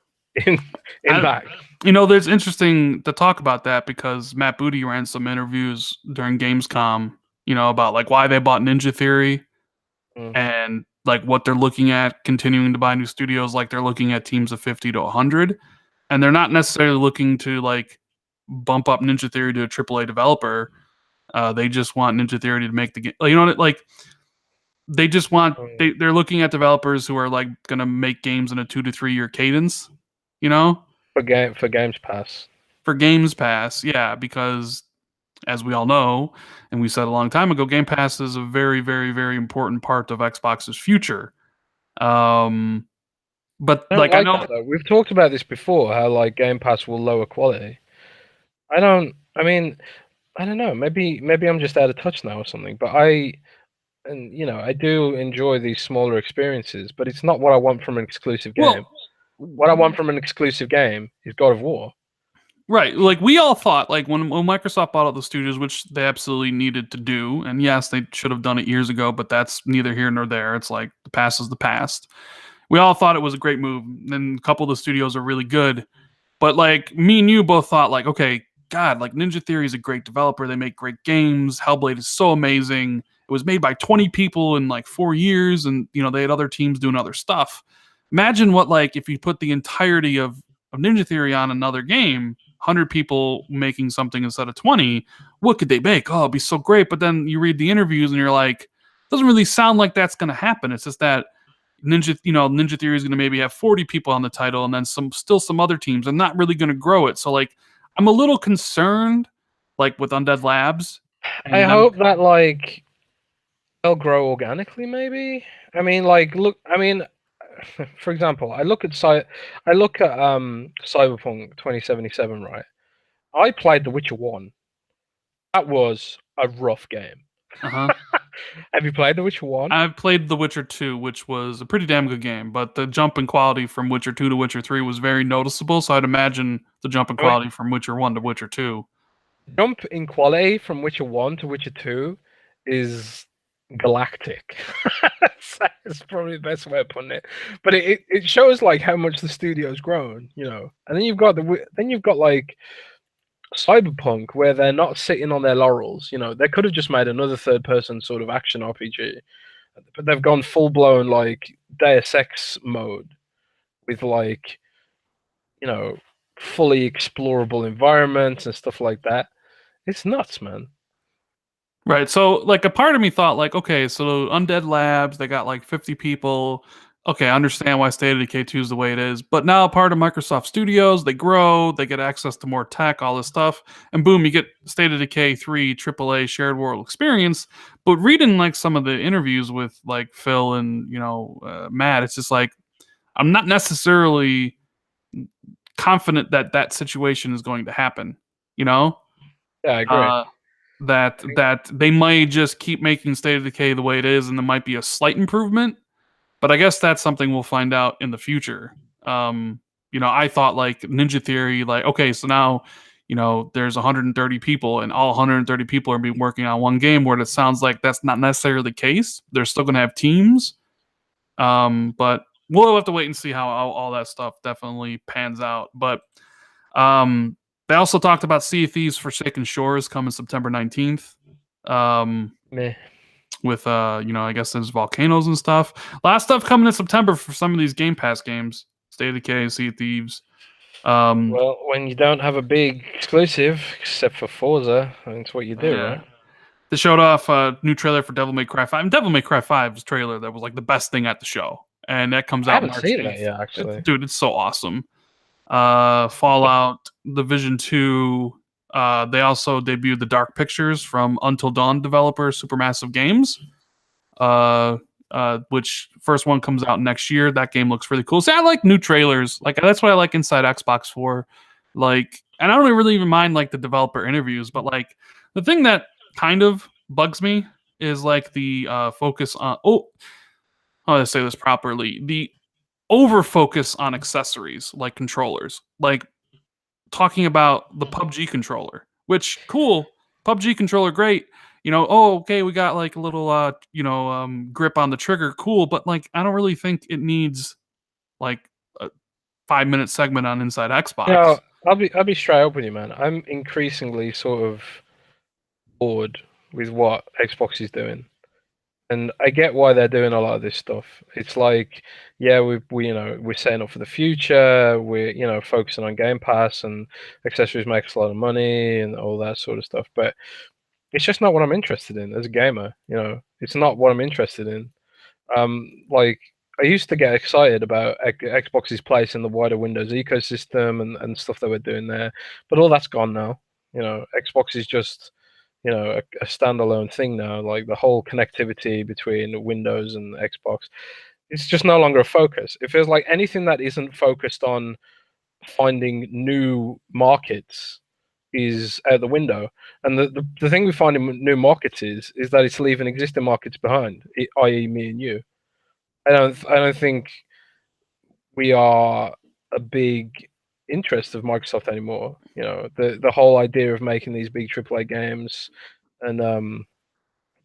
Speaker 2: in that.
Speaker 1: There's interesting to talk about that because Matt Booty ran some interviews during Gamescom, about like why they bought Ninja Theory and like what they're looking at continuing to buy new studios. Like they're looking at teams of 50 to 100, and they're not necessarily looking to like bump up Ninja Theory to a AAA developer. They just want Ninja Theory to make the game. Like they just want they're looking at developers who are like going to make games in a 2 to 3 year cadence.
Speaker 2: For Games Pass.
Speaker 1: For Games Pass, yeah, because as we all know, and we said a long time ago, Game Pass is a very, very, very important part of Xbox's future. But like I know
Speaker 2: that, we've talked about this before, how like Game Pass will lower quality. I don't know. Maybe I'm just out of touch now or something. But I do enjoy these smaller experiences, but it's not what I want from an exclusive game. What I want from an exclusive game is God of War.
Speaker 1: Right. Like we all thought, like when Microsoft bought out the studios, which they absolutely needed to do, and yes, they should have done it years ago, but that's neither here nor there. It's like the past is the past. We all thought it was a great move, and a couple of the studios are really good. But like me and you both thought, like, okay, God, like Ninja Theory is a great developer. They make great games. Hellblade is so amazing. It was made by 20 people in like 4 years, and they had other teams doing other stuff. Imagine what like if you put the entirety of Ninja Theory on another game, 100 people making something instead of 20, what could they make? Oh, it'd be so great. But then you read the interviews and you're like, it doesn't really sound like that's going to happen. It's just that Ninja Theory is going to maybe have 40 people on the title and then some other teams and not really going to grow it. So like, I'm a little concerned, like with Undead Labs.
Speaker 2: I hope that like they'll grow organically. Maybe. I mean, like, look. I mean, for example, I look at Cyberpunk 2077. Right. I played The Witcher 1. That was a rough game.
Speaker 1: Uh-huh.
Speaker 2: Have you played The Witcher 1?
Speaker 1: I've played The Witcher 2, which was a pretty damn good game, but the jump in quality from Witcher 2 to Witcher 3 was very noticeable, so I'd imagine the jump in quality from Witcher 1 to Witcher 2.
Speaker 2: Jump in quality from Witcher 1 to Witcher 2 is galactic. That's probably the best way of putting it. But it shows like how much the studio's grown, And then you've got like Cyberpunk, where they're not sitting on their laurels. They could have just made another third-person sort of action RPG, but they've gone full-blown like Deus Ex mode with like, fully explorable environments and stuff like that. It's nuts, man.
Speaker 1: Right. So like a part of me thought like, okay, so Undead Labs, they got like 50 people. Okay, I understand why State of Decay 2 is the way it is. But now part of Microsoft Studios, they grow, they get access to more tech, all this stuff. And boom, you get State of Decay 3 AAA shared world experience. But reading like some of the interviews with like Phil and, Matt, it's just like, I'm not necessarily confident that that situation is going to happen,
Speaker 2: Yeah, I agree.
Speaker 1: That they might just keep making State of Decay the way it is, and there might be a slight improvement. But I guess that's something we'll find out in the future. I thought like Ninja Theory, like, okay, so now, there's 130 people and all 130 people are being working on one game, where it sounds like that's not necessarily the case. They're still going to have teams. But we'll have to wait and see how all that stuff definitely pans out. But they also talked about Sea of Thieves Forsaken Shores coming September 19th.
Speaker 2: Meh.
Speaker 1: With I guess there's volcanoes and stuff. A lot of stuff coming in September for some of these Game Pass games. State of Decay, Sea of Thieves.
Speaker 2: Well, when you don't have a big exclusive, except for Forza, that's what you do, right?
Speaker 1: They showed off a new trailer for Devil May Cry 5. And Devil May Cry 5's trailer that was like the best thing at the show. And that comes out March 8th. I haven't seen that yet,
Speaker 2: actually.
Speaker 1: Dude, it's so awesome. Fallout, Division 2, They also debuted the Dark Pictures from Until Dawn developer Supermassive Games. Which first one comes out next year. That game looks really cool. See, I like new trailers. Like that's what I like Inside Xbox for. Like, and I don't really even mind like the developer interviews, but like the thing that kind of bugs me is like the focus on how do I say this properly? The over focus on accessories like controllers. Like talking about the PUBG controller, which cool, PUBG controller great. Oh okay, we got like a little grip on the trigger, cool, but like I don't really think it needs like a 5 minute segment on Inside
Speaker 2: You
Speaker 1: Xbox.
Speaker 2: know, I'll be straight up with you, man. I'm increasingly sort of bored with what Xbox is doing. And I get why they're doing a lot of this stuff. It's like, yeah, we're setting up for the future. We're focusing on Game Pass, and accessories makes a lot of money and all that sort of stuff. But it's just not what I'm interested in as a gamer. It's not what I'm interested in. Like I used to get excited about Xbox's place in the wider Windows ecosystem and stuff that we're doing there, but all that's gone now. Xbox is just a standalone thing now. Like the whole connectivity between Windows and Xbox, it's just no longer a focus. It feels like anything that isn't focused on finding new markets is out the window. And the thing we find in new markets is that it's leaving existing markets behind, i.e., me and you. I don't think we are a big interest of Microsoft anymore. The whole idea of making these big AAA games and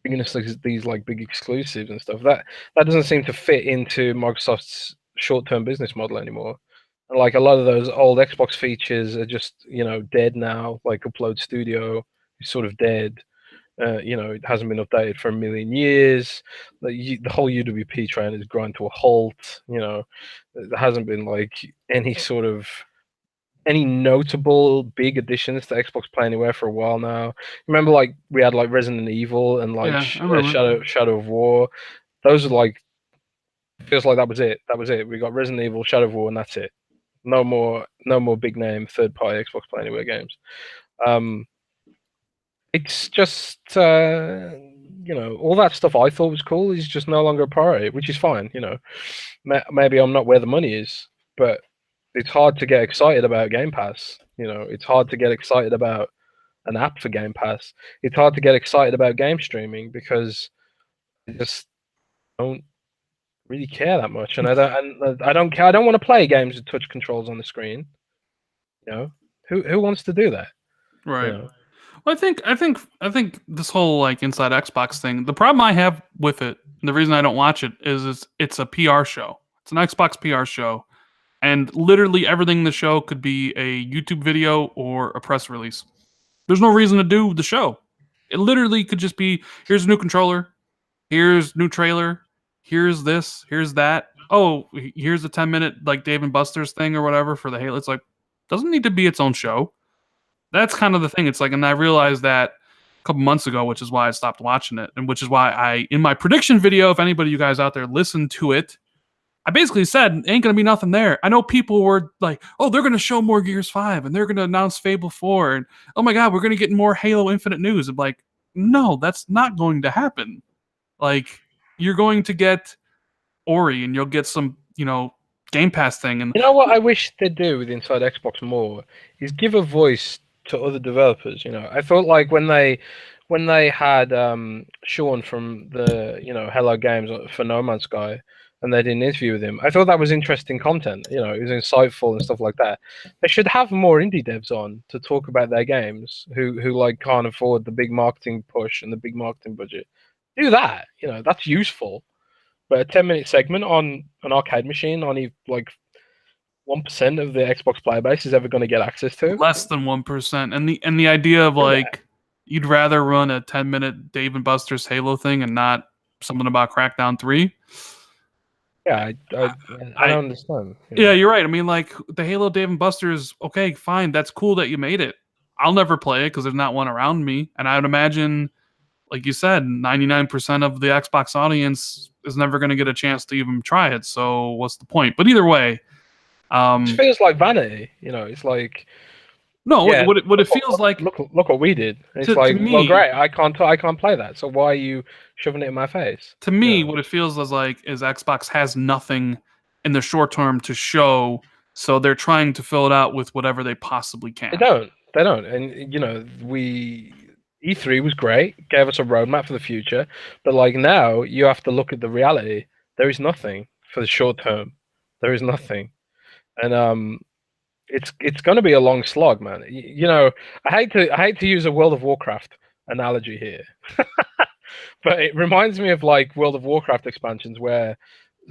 Speaker 2: bringing us these like big exclusives and stuff, that doesn't seem to fit into Microsoft's short-term business model anymore. And like a lot of those old Xbox features are just dead now. Like Upload Studio is sort of dead. It hasn't been updated for a million years. The whole UWP train has ground to a halt. There hasn't been like any notable big additions to Xbox Play Anywhere for a while now. Remember, like we had like Resident Evil and like
Speaker 1: Yeah, I remember.
Speaker 2: Shadow of War. Those are like feels like that was it. That was it. We got Resident Evil, Shadow of War, and that's it. No more big name third party Xbox Play Anywhere games. It's just all that stuff I thought was cool is just no longer a priority, which is fine. Maybe I'm not where the money is, but it's hard to get excited about Game Pass. It's hard to get excited about an app for Game Pass. It's hard to get excited about game streaming because I just don't really care that much, and I don't care. I don't want to play games with touch controls on the screen. Who wants to do that?
Speaker 1: Right. Well, I think this whole like Inside Xbox thing, the problem I have with it, the reason I don't watch it is it's a PR show. It's an Xbox PR show. And literally everything in the show could be a YouTube video or a press release. There's no reason to do the show. It literally could just be here's a new controller, here's new trailer, here's this, here's that. Oh, here's a 10-minute like Dave and Buster's thing or whatever for the Halo. It's like doesn't need to be its own show. That's kind of the thing. It's like, and I realized that a couple months ago, which is why I stopped watching it, and which is why I, in my prediction video, if anybody of you guys out there listened to it, I basically said ain't gonna be nothing there. I know people were like, "Oh, they're gonna show more Gears 5, and they're gonna announce Fable 4, and oh my god, we're gonna get more Halo Infinite news." I'm like, no, that's not going to happen. Like, you're going to get Ori, and you'll get some, Game Pass thing, and
Speaker 2: You know what I wish they'd do with Inside Xbox more is give a voice to other developers. I thought like when they had Sean from the Hello Games for No Man's Sky, and they did an interview with him. I thought that was interesting content. It was insightful and stuff like that. They should have more indie devs on to talk about their games who like can't afford the big marketing push and the big marketing budget. Do that. That's useful. But a 10-minute segment on an arcade machine, only like 1% of the Xbox player base is ever going to get access to.
Speaker 1: less than 1%. And the idea of like you'd rather run a 10-minute Dave and Buster's Halo thing and not something about Crackdown 3.
Speaker 2: Yeah, I don't understand.
Speaker 1: Yeah, you're right. I mean, like the Halo Dave and Buster's, okay, fine. That's cool that you made it. I'll never play it because there's not one around me. And I would imagine, like you said, 99% of the Xbox audience is never going to get a chance to even try it. So what's the point? But either way,
Speaker 2: It feels like vanity. It's like
Speaker 1: No,
Speaker 2: Yeah,
Speaker 1: what it feels like
Speaker 2: look what we did. It's
Speaker 1: to
Speaker 2: like, well,
Speaker 1: me,
Speaker 2: great, I can't play that. So why are you shoving it in my face?
Speaker 1: to me,
Speaker 2: Yeah,
Speaker 1: what it feels is like is Xbox has nothing in the short term to show, so they're trying to fill it out with whatever they possibly
Speaker 2: they
Speaker 1: can.
Speaker 2: don't, they don't, and we E3 was great, gave us a roadmap for the future, but like now you have to look at the reality. There is nothing for the short term. There is nothing, and it's going to be a long slog, man. I hate to use a World of Warcraft analogy here, but it reminds me of like World of Warcraft expansions where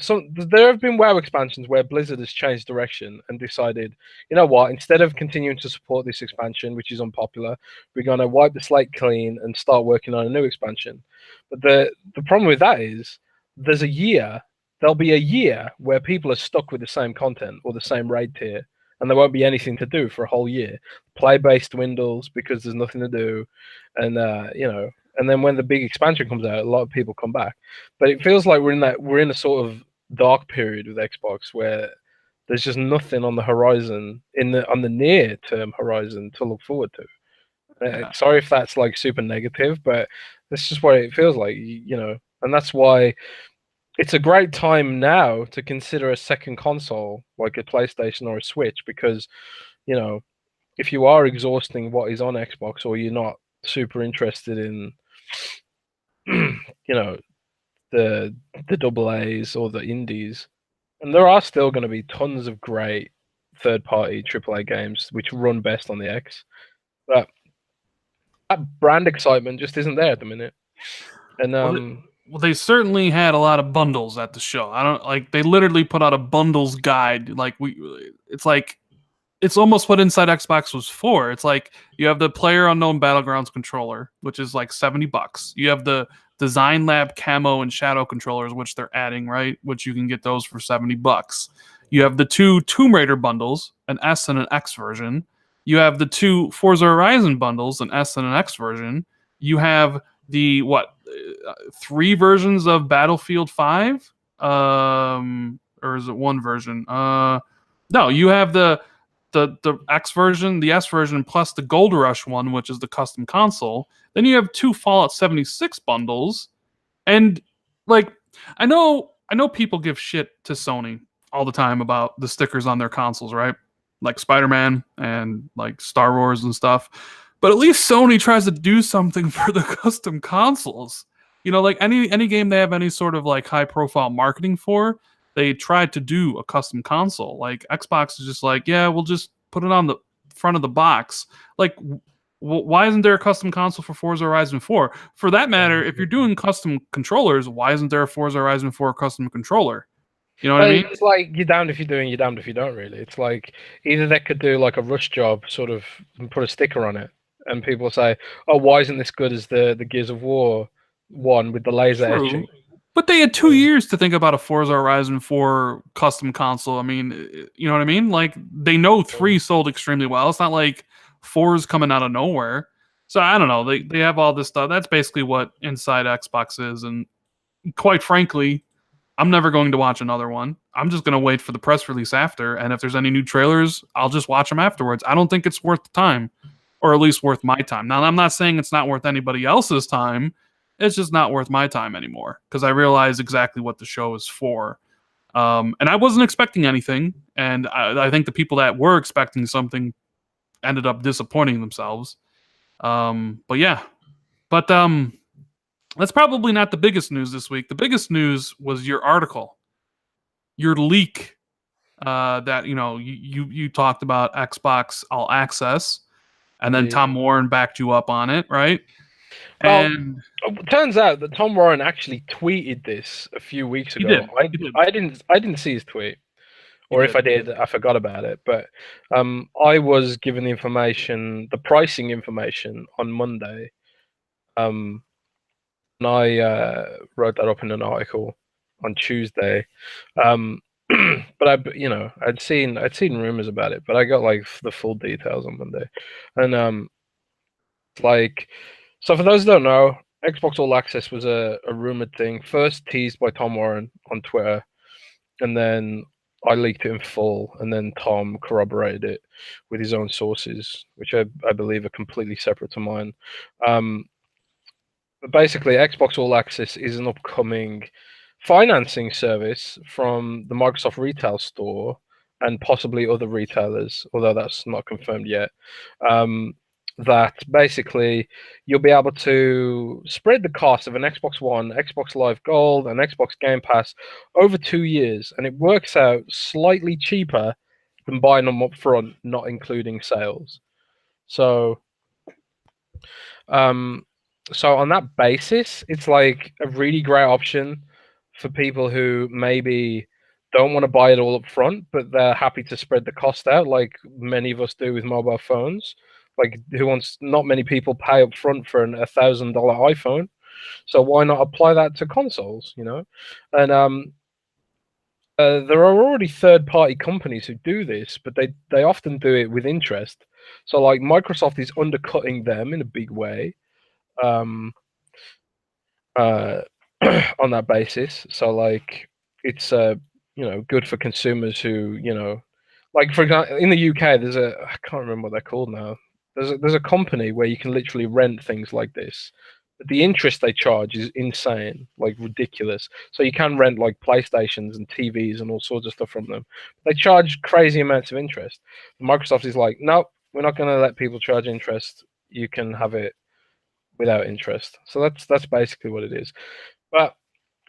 Speaker 2: there have been WoW expansions where Blizzard has changed direction and decided, you know what, instead of continuing to support this expansion, which is unpopular, we're going to wipe the slate clean and start working on a new expansion. But the problem with that is there's a year, there'll be a year where people are stuck with the same content or the same raid tier, and there won't be anything to do for a whole year. Play base dwindles because there's nothing to do, and and then when the big expansion comes out, a lot of people come back. But it feels like we're in a sort of dark period with Xbox where there's just nothing on the horizon on the near term horizon to look forward to.
Speaker 1: Yeah.
Speaker 2: Sorry if that's like super negative, but that's just what it feels like, and that's why it's a great time now to consider a second console like a PlayStation or a Switch because you know if you are exhausting what is on Xbox or you're not super interested in you know the double A's or the indies. And there are still going to be tons of great third-party AAA games which run best on the X, but that brand excitement just isn't there at the minute. And
Speaker 1: Well, they certainly had a lot of bundles at the show. I don't like they literally put out a bundles guide. It's like it's almost what Inside Xbox was for. It's like you have the Player Unknown Battlegrounds controller, which is like $70. You have the Design Lab camo and shadow controllers, which they're adding, right? Which you can get those for $70. You have the two Tomb Raider bundles, an S and an X version. You have the two Forza Horizon bundles, an S and an X version. You have the three versions of Battlefield 5? Or is it one version? No, you have the X version, the S version, plus the Gold Rush one, which is the custom console. Then you have two Fallout 76 bundles, and like I know people give shit to Sony all the time about the stickers on their consoles, right? Like Spider-Man and like Star Wars and stuff. But at least Sony tries to do something for the custom consoles. Like any game they have any sort of like high profile marketing for, they tried to do a custom console. Like Xbox is just like, yeah, we'll just put it on the front of the box. Like, why isn't there a custom console for Forza Horizon 4? For that matter, if you're doing custom controllers, why isn't there a Forza Horizon 4 custom controller? You know what I mean?
Speaker 2: it's like you're damned if you're doing, you're damned if you don't. Really, it's like either they could do like a rush job, sort of, and put a sticker on it, and people say, "Oh, why isn't this good as the Gears of War one with the laser
Speaker 1: True.
Speaker 2: etching?"
Speaker 1: But they had 2 years to think about a Forza Horizon 4 custom console. I mean, you know what I mean? Like, they know 3 sold extremely well. It's not like 4 is coming out of nowhere. So, I don't know. They have all this stuff. That's basically what Inside Xbox is. And quite frankly, I'm never going to watch another one. I'm just going to wait for the press release after. And if there's any new trailers, I'll just watch them afterwards. I don't think it's worth the time, or at least worth my time. Now, I'm not saying it's not worth anybody else's time. It's just not worth my time anymore because I realize exactly what the show is for. And I wasn't expecting anything. And I think the people that were expecting something ended up disappointing themselves. But yeah. But that's probably not the biggest news this week. The biggest news was your article, your leak that you talked about Xbox All Access, and then
Speaker 2: Yeah.
Speaker 1: Tom Warren backed you up on it, right?
Speaker 2: Well,
Speaker 1: And
Speaker 2: it turns out that Tom Warren actually tweeted this a few weeks
Speaker 1: he
Speaker 2: ago.
Speaker 1: did. He did.
Speaker 2: I didn't see his tweet,
Speaker 1: He
Speaker 2: or if
Speaker 1: did.
Speaker 2: I did, I forgot about it. But I was given the pricing information on Monday. And I wrote that up in an article on Tuesday. But I'd seen rumors about it, but I got like the full details on Monday, and like, so for those who don't know, Xbox All Access was a rumored thing, first teased by Tom Warren on Twitter, and then I leaked it in full, and then Tom corroborated it with his own sources, which I believe are completely separate to mine. But basically, Xbox All Access is an upcoming financing service from the Microsoft Retail Store and possibly other retailers, although that's not confirmed yet. That basically you'll be able to spread the cost of an Xbox One, Xbox Live Gold, and Xbox Game Pass over 2 years, and it works out slightly cheaper than buying them up front, not including sales. So, so on that basis, it's like a really great option for people who maybe don't want to buy it all up front, but they're happy to spread the cost out, like many of us do with mobile phones. Like, who wants? Not many people pay up front for an $1,000 iPhone, so why not apply that to consoles? And there are already third-party companies who do this, but they often do it with interest. So like Microsoft is undercutting them in a big way. Um, on that basis. So like it's good for consumers who like for example in the UK there's I can't remember what they're called now. There's a company where you can literally rent things like this. But the interest they charge is insane, like ridiculous. So you can rent like PlayStations and TVs and all sorts of stuff from them. They charge crazy amounts of interest. Microsoft is like, no, we're not going to let people charge interest. You can have it without interest. So that's basically what it is. But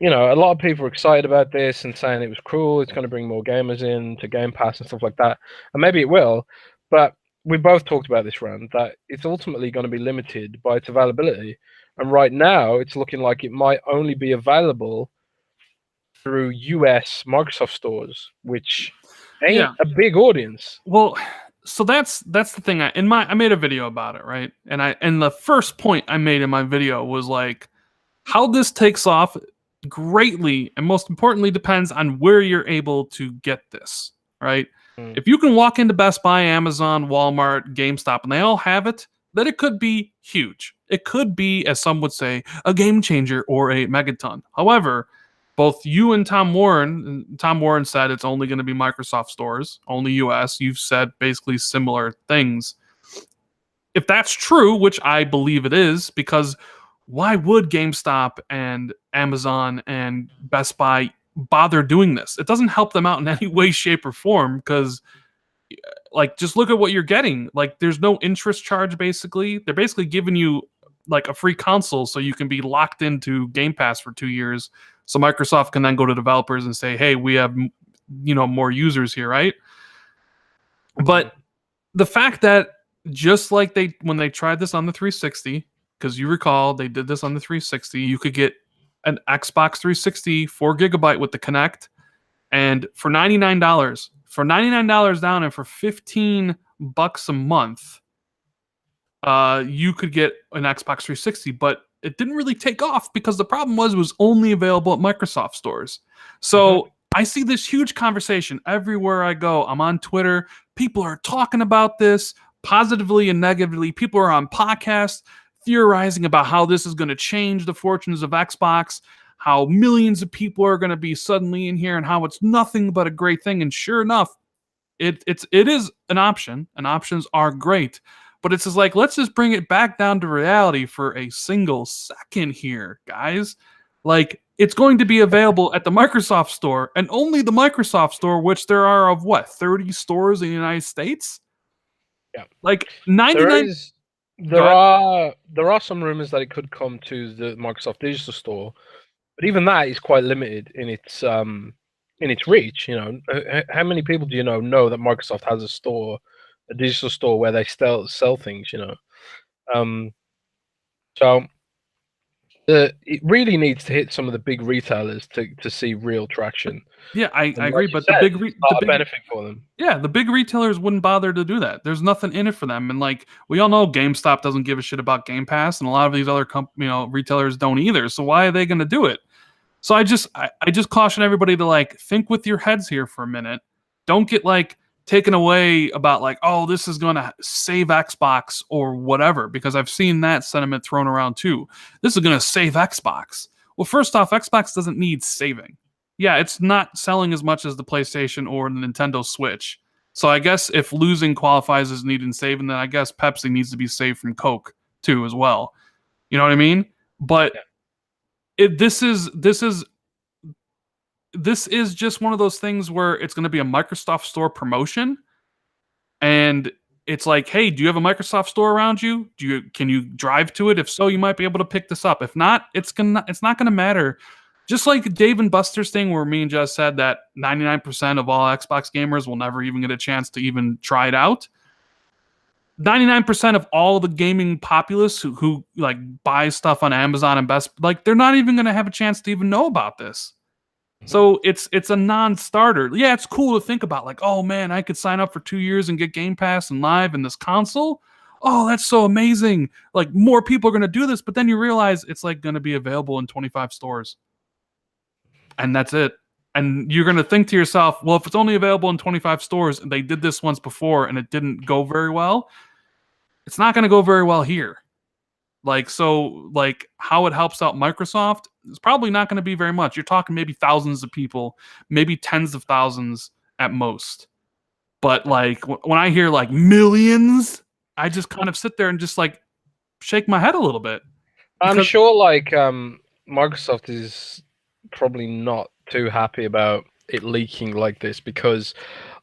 Speaker 2: a lot of people are excited about this and saying it was cool. It's going to bring more gamers in to Game Pass and stuff like that, and maybe it will. But we both talked about this, Rand, that it's ultimately going to be limited by its availability. And right now, it's looking like it might only be available through US Microsoft stores, which ain't a big audience.
Speaker 1: Well, so that's the thing. I made a video about it, right? And the first point I made in my video was like, how this takes off greatly, and most importantly, depends on where you're able to get this, right? If you can walk into Best Buy, Amazon, Walmart, GameStop, and they all have it, then it could be huge. It could be, as some would say, a game changer or a megaton. However, both you and Tom Warren said it's only going to be Microsoft stores, only US. You've said basically similar things. If that's true, which I believe it is, because why would GameStop and Amazon and Best Buy bother doing this? It doesn't help them out in any way, shape, or form, because like, just look at what you're getting. Like, there's no interest charge, basically. They're basically giving you like a free console so you can be locked into Game Pass for 2 years. So Microsoft can then go to developers and say, hey, we have more users here, right? But the fact that just like when they tried this on the 360, because you recall they did this on the 360, you could get an Xbox 360 4 gigabyte with the Kinect, and for $99 down and for $15 a month, you could get an Xbox 360. But it didn't really take off because the problem was it was only available at Microsoft stores. So I see this huge conversation everywhere I go. I'm on Twitter. People are talking about this positively and negatively. People are on podcasts theorizing about how this is going to change the fortunes of Xbox, how millions of people are going to be suddenly in here, and how it's nothing but a great thing. And sure enough, it is an option, and options are great. But it's just like, let's just bring it back down to reality for a single second here, guys. Like, it's going to be available at the Microsoft Store, and only the Microsoft Store, which there are of 30 stores in the United States?
Speaker 2: Yeah.
Speaker 1: Like 99.
Speaker 2: There are some rumors that it could come to the Microsoft Digital Store, but even that is quite limited in its reach. How many people do you know that Microsoft has a digital store where they still sell things? So it really needs to hit some of the big retailers to see real traction.
Speaker 1: Yeah, I agree, but the big
Speaker 2: benefit for them.
Speaker 1: Yeah, the big retailers wouldn't bother to do that. There's nothing in it for them, and like we all know, GameStop doesn't give a shit about Game Pass, and a lot of these other retailers don't either. So why are they going to do it? So I just caution everybody to like think with your heads here for a minute. Don't get like taken away about like, oh, this is going to save Xbox or whatever, because I've seen that sentiment thrown around too. This is going to save Xbox. Well, first off, Xbox doesn't need saving. yeah, it's not selling as much as the PlayStation or the Nintendo Switch. So I guess if losing qualifies as needing saving, then I guess Pepsi needs to be saved from Coke too as well. You know what I mean? But this is just one of those things where it's going to be a Microsoft Store promotion, and it's like, hey, do you have a Microsoft Store around you? Can you drive to it? If so, you might be able to pick this up. If not, it's not gonna matter. Just like Dave and Buster's thing, where me and Jess said that 99% of all Xbox gamers will never even get a chance to even try it out. 99% of all the gaming populace who like buy stuff on Amazon and Best, like they're not even gonna have a chance to even know about this. So it's a non-starter. Yeah, it's cool to think about, like, oh man, I could sign up for 2 years and get Game Pass and Live in this console. Oh, that's so amazing. Like more people are gonna do this, but then you realize it's like gonna be available in 25 stores. And that's it. And you're gonna think to yourself, well, if it's only available in 25 stores and they did this once before and it didn't go very well, it's not gonna go very well here. Like, so, like, how it helps out Microsoft is probably not going to be very much. You're talking maybe thousands of people, maybe tens of thousands at most. But, like, when I hear, like, millions, I just kind of sit there and just, like, shake my head a little bit.
Speaker 2: I'm sure, like, Microsoft is probably not too happy about it leaking like this, because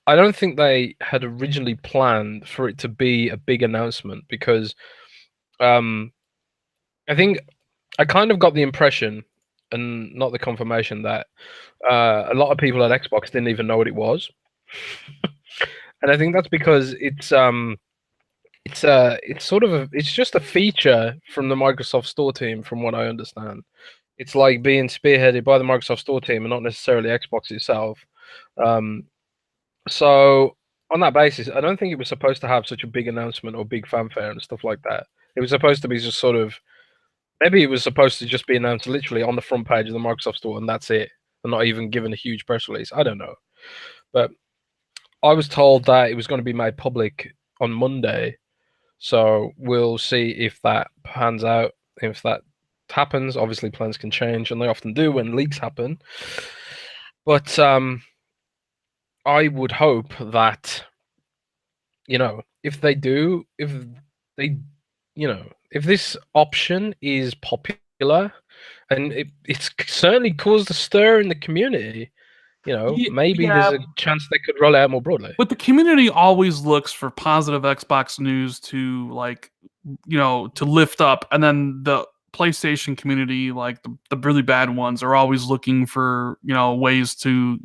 Speaker 2: I don't think they had originally planned for it to be a big announcement, because I think I kind of got the impression, and not the confirmation, that a lot of people at Xbox didn't even know what it was, and I think that's because it's sort of it's just a feature from the Microsoft Store team, from what I understand. It's like being spearheaded by the Microsoft Store team and not necessarily Xbox itself. So on that basis, I don't think it was supposed to have such a big announcement or big fanfare and stuff like that. It was supposed to be just sort of, maybe it was supposed to just be announced literally on the front page of the Microsoft Store, and that's it. And not even given a huge press release. I don't know. But I was told that it was going to be made public on Monday. So we'll see if that pans out. If that happens, obviously plans can change, and they often do when leaks happen. But I would hope that, if they do, if this option is popular, and it's certainly caused a stir in the community, maybe there's a chance they could roll out more broadly.
Speaker 1: But the community always looks for positive Xbox news to, like, to lift up, and then the PlayStation community, like the really bad ones, are always looking for ways to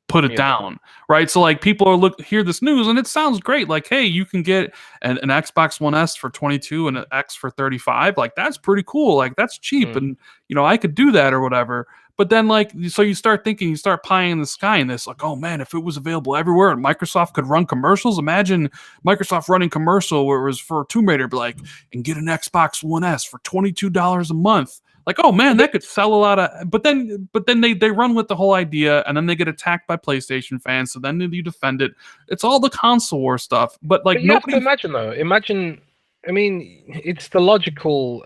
Speaker 1: put it down, right? So like people are hear this news and it sounds great, like, hey, you can get an Xbox One S for 22 and an X for 35, like that's pretty cool, like that's cheap, and I could do that or whatever. But then, like, so you start thinking, you start pie in the sky in this, like, oh man, if it was available everywhere and Microsoft could run commercials, imagine Microsoft running commercial where it was for Tomb Raider, like, and get an Xbox One S for $22 a month. Like, oh man, that could sell a lot of. But then they run with the whole idea, and then they get attacked by PlayStation fans. So then you defend it. It's all the console war stuff. But like,
Speaker 2: you have to imagine though. I mean, it's the logical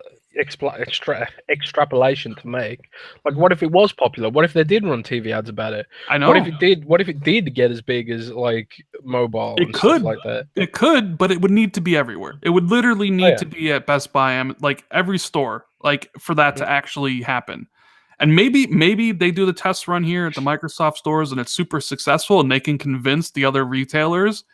Speaker 2: extrapolation to make. Like, what if it was popular? What if they did run TV ads about it?
Speaker 1: I know.
Speaker 2: What if it did get as big as like mobile?
Speaker 1: It could,
Speaker 2: stuff like that.
Speaker 1: It could, but it would need to be everywhere. It would literally need to be at Best Buy, like every store, like for that to actually happen. And maybe they do the test run here at the Microsoft stores and it's super successful and they can convince the other retailers,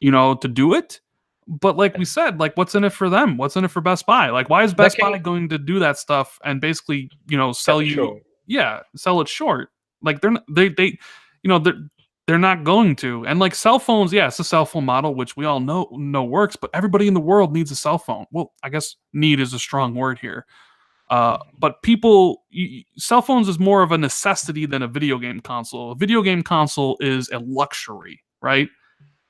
Speaker 1: to do it. But like we said, like, what's in it for them? What's in it for Best Buy? Like, why is Best Buy going to do that stuff and basically, sell sell it short? Like they're not going to. And like cell phones, yeah, it's a cell phone model, which we all know works, but everybody in the world needs a cell phone. Well, I guess need is a strong word here. But cell phones is more of a necessity than a video game console. A video game console is a luxury, right?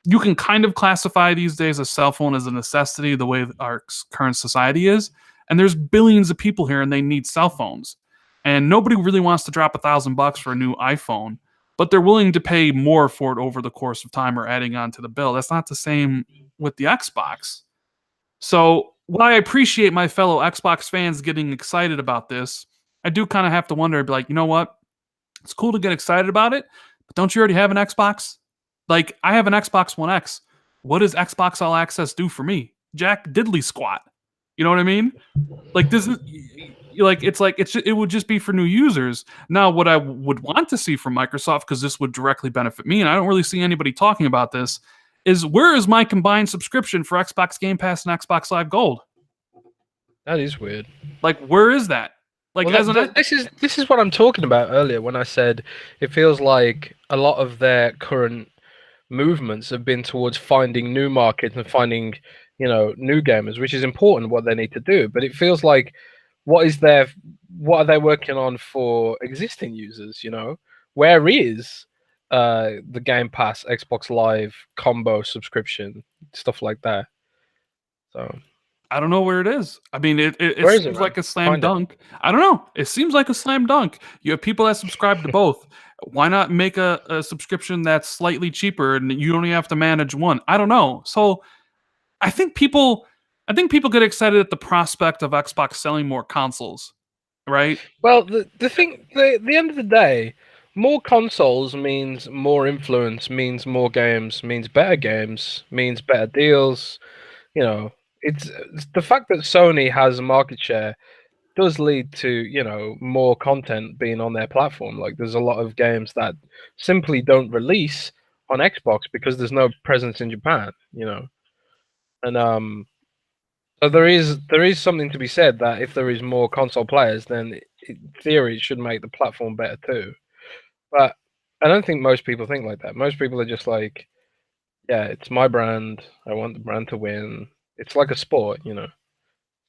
Speaker 1: You can kind of classify these days a cell phone as a necessity, the way our current society is. And there's billions of people here and they need cell phones. And nobody really wants to drop $1,000 for a new iPhone, but they're willing to pay more for it over the course of time or adding on to the bill. That's not the same with the Xbox. So while I appreciate my fellow Xbox fans getting excited about this, I do kind of have to wonder, be like, you know what? It's cool to get excited about it, but don't you already have an Xbox? Like, I have an Xbox One X. What does Xbox All Access do for me? Jack diddly squat. You know what I mean? Like, this is it would just be for new users. Now, what I would want to see from Microsoft, because this would directly benefit me, and I don't really see anybody talking about this, is where is my combined subscription for Xbox Game Pass and Xbox Live Gold?
Speaker 2: That is weird.
Speaker 1: Like, where is that? Like,
Speaker 2: Well, this is what I'm talking about earlier when I said it feels like a lot of their current movements have been towards finding new markets and finding, new gamers, which is important what they need to do. But it feels like what are they working on for existing users? Where is the Game Pass, Xbox Live combo subscription, stuff like that? So
Speaker 1: I don't know where it is. I mean, it
Speaker 2: where is it,
Speaker 1: seems
Speaker 2: man?
Speaker 1: like a slam
Speaker 2: Find it.
Speaker 1: dunk. I don't know. It seems like a slam dunk. You have people that subscribe to both. Why not make a subscription that's slightly cheaper and you only have to manage one? I don't know. So I think people get excited at the prospect of Xbox selling more consoles, right?
Speaker 2: Well, the thing, the end of the day, more consoles means more influence, means more games, means better deals. It's the fact that Sony has market share does lead to more content being on their platform. Like, there's a lot of games that simply don't release on Xbox because there's no presence in Japan. And so there is something to be said that if there is more console players, then in theory it should make the platform better too. But I don't think most people think like that. Most people are just like, yeah, it's my brand. I want the brand to win. It's like a sport.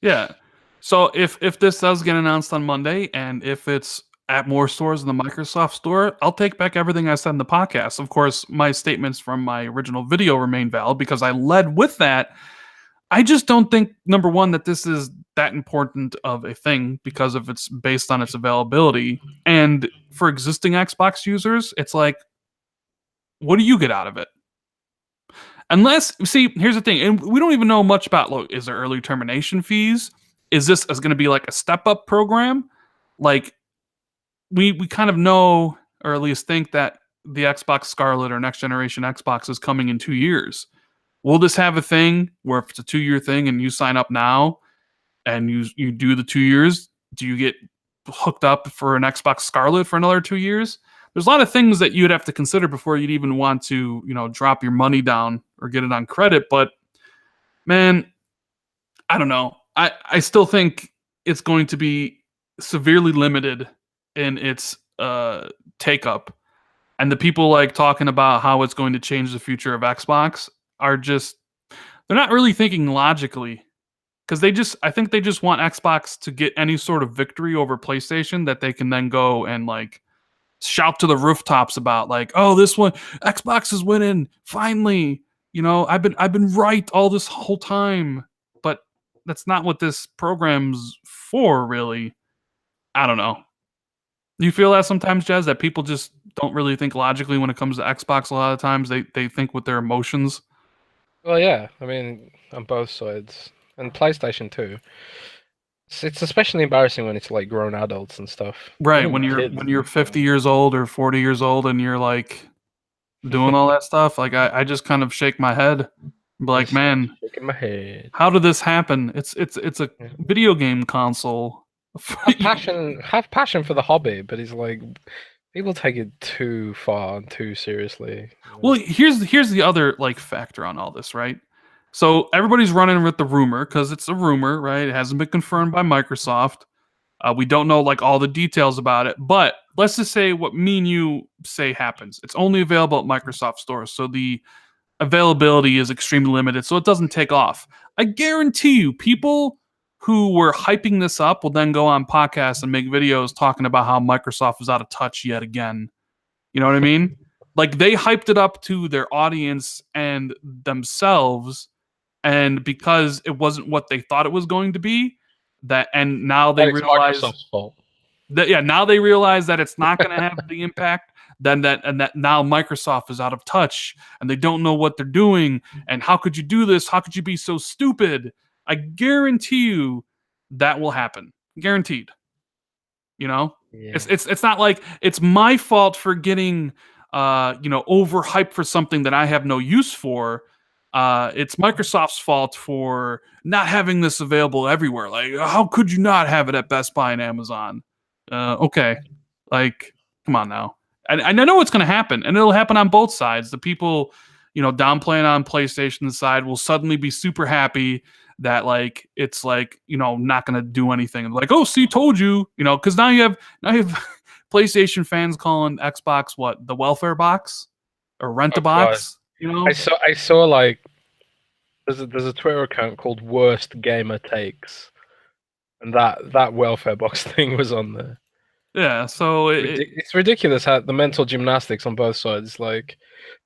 Speaker 1: Yeah. So if this does get announced on Monday and if it's at more stores than the Microsoft store, I'll take back everything I said in the podcast. Of course, my statements from my original video remain valid because I led with that. I just don't think, number one, that this is that important of a thing because of it's based on its availability. And for existing Xbox users, it's like, what do you get out of it? Unless, see, here's the thing, and we don't even know much about, look, is there early termination fees? Is this going to be like a step up program? Like, we kind of know, or at least think that the Xbox Scarlet or next generation Xbox is coming in 2 years. Will this have a thing where if it's a 2-year thing and you sign up now and you do the 2 years, do you get hooked up for an Xbox Scarlet for another 2 years? There's a lot of things that you'd have to consider before you'd even want to, drop your money down or get it on credit. But man, I don't know. I still think it's going to be severely limited in its take up. And the people like talking about how it's going to change the future of Xbox are just, they're not really thinking logically. Because I think they just want Xbox to get any sort of victory over PlayStation that they can then go and like shout to the rooftops about, like, oh, this one, Xbox is winning finally. I've been right all this whole time, but that's not what this program's for, really. I don't know. Do you feel that sometimes, Jez, that people just don't really think logically when it comes to Xbox? A lot of times they think with their emotions.
Speaker 2: Well, yeah. I mean, on both sides, and PlayStation too. It's especially embarrassing when it's like grown adults and stuff.
Speaker 1: Right,
Speaker 2: Even kids.
Speaker 1: when you're 50 years old or 40 years old and you're like doing all that stuff, like I just kind of shake my head. Be like, man,
Speaker 2: Shaking my head.
Speaker 1: how did this happen? It's a
Speaker 2: Yeah.
Speaker 1: video game console.
Speaker 2: Have passion for the hobby, but it's like people take it too far and too seriously.
Speaker 1: Well, here's the other like factor on all this, right? So everybody's running with the rumor because it's a rumor, right? It hasn't been confirmed by Microsoft. We don't know like all the details about it, but let's just say what me and you say happens. It's only available at Microsoft stores, so the availability is extremely limited, so it doesn't take off. I guarantee you, people who were hyping this up will then go on podcasts and make videos talking about how Microsoft is out of touch yet again. You know what I mean? Like they hyped it up to their audience and themselves, and because it wasn't what they thought it was going to be, and now they realize
Speaker 2: Microsoft's fault.
Speaker 1: now they realize that it's not going to have the impact. That now Microsoft is out of touch and they don't know what they're doing. And how could you do this? How could you be so stupid? I guarantee you that will happen. Guaranteed.
Speaker 2: Yeah.
Speaker 1: It's not like it's my fault for getting overhyped for something that I have no use for. It's Microsoft's fault for not having this available everywhere. Like, how could you not have it at Best Buy and Amazon? Okay, like, come on now. And I know what's going to happen, and it'll happen on both sides. The people, downplaying on PlayStation's side will suddenly be super happy that like it's like not going to do anything. Like, oh, see, told you, because now you have PlayStation fans calling Xbox what, the welfare box or rent
Speaker 2: Oh
Speaker 1: a
Speaker 2: god.
Speaker 1: box.
Speaker 2: I saw like there's a Twitter account called Worst Gamer Takes, and that welfare box thing was on there.
Speaker 1: Yeah, so
Speaker 2: It's ridiculous how the mental gymnastics on both sides. Like,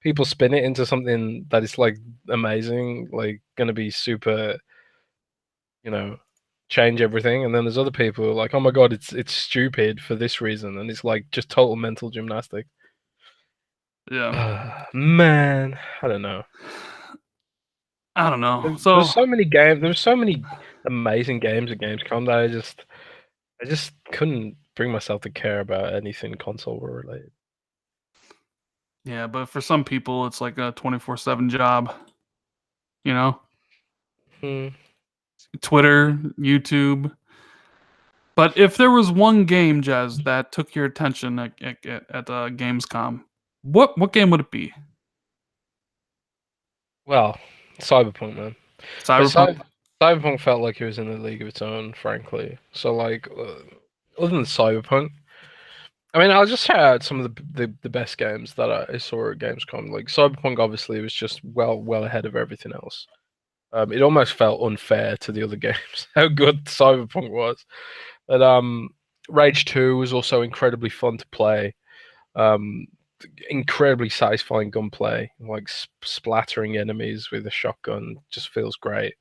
Speaker 2: people spin it into something that is like amazing, like gonna be super, you know, change everything. And then there's other people who are like, oh my god, it's stupid for this reason, and it's like just total mental gymnastics.
Speaker 1: yeah,
Speaker 2: Man, I don't know.
Speaker 1: I don't know.
Speaker 2: There's
Speaker 1: So
Speaker 2: so many games. There's so many amazing games at Gamescom that I just couldn't bring myself to care about anything console related.
Speaker 1: yeah, but for some people, it's like a 24/7 job. You know,
Speaker 2: Hmm.
Speaker 1: Twitter, YouTube. But if there was one game, Jez, that took your attention at Gamescom, what game would it be?
Speaker 2: Well, Cyberpunk, man. But
Speaker 1: Cyberpunk.
Speaker 2: Cyberpunk felt like it was in a league of its own, frankly. So like, other than Cyberpunk, I mean, I'll just shout out some of the best games that I saw at Gamescom. Like Cyberpunk, obviously, was just well ahead of everything else. It almost felt unfair to the other games how good Cyberpunk was. But Rage 2 was also incredibly fun to play. Um, Incredibly satisfying gunplay, like splattering enemies with a shotgun, just feels great.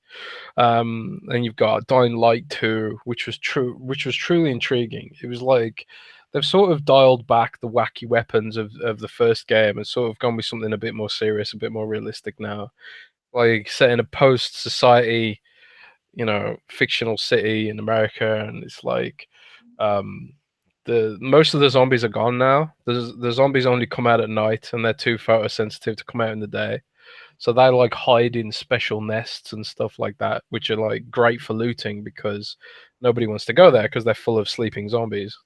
Speaker 2: And you've got Dying Light 2, which was truly intriguing. It was like they've sort of dialed back the wacky weapons of the first game and sort of gone with something a bit more serious, a bit more realistic now. Like set in a post society, fictional city in America, and it's like um the most of the zombies are gone now. The zombies only come out at night, and they're too photosensitive to come out in the day. So they like hide in special nests and stuff like that, which are like great for looting because nobody wants to go there because they're full of sleeping zombies.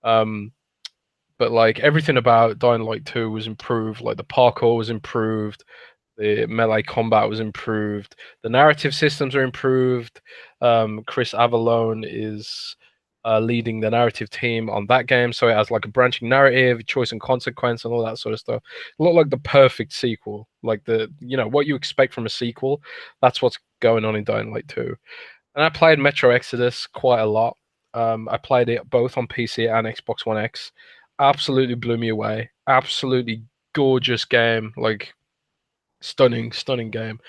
Speaker 2: Um, but like everything about Dying Light 2 was improved. Like the parkour was improved, the melee combat was improved, the narrative systems are improved. Chris Avallone is leading the narrative team on that game, so it has like a branching narrative, choice and consequence, and all that sort of stuff. It looked like the perfect sequel, like what you expect from a sequel. That's what's going on in Dying Light 2. And I played Metro Exodus quite a lot. I played it both on PC and Xbox One X. Absolutely blew me away. Absolutely gorgeous game. Like stunning game.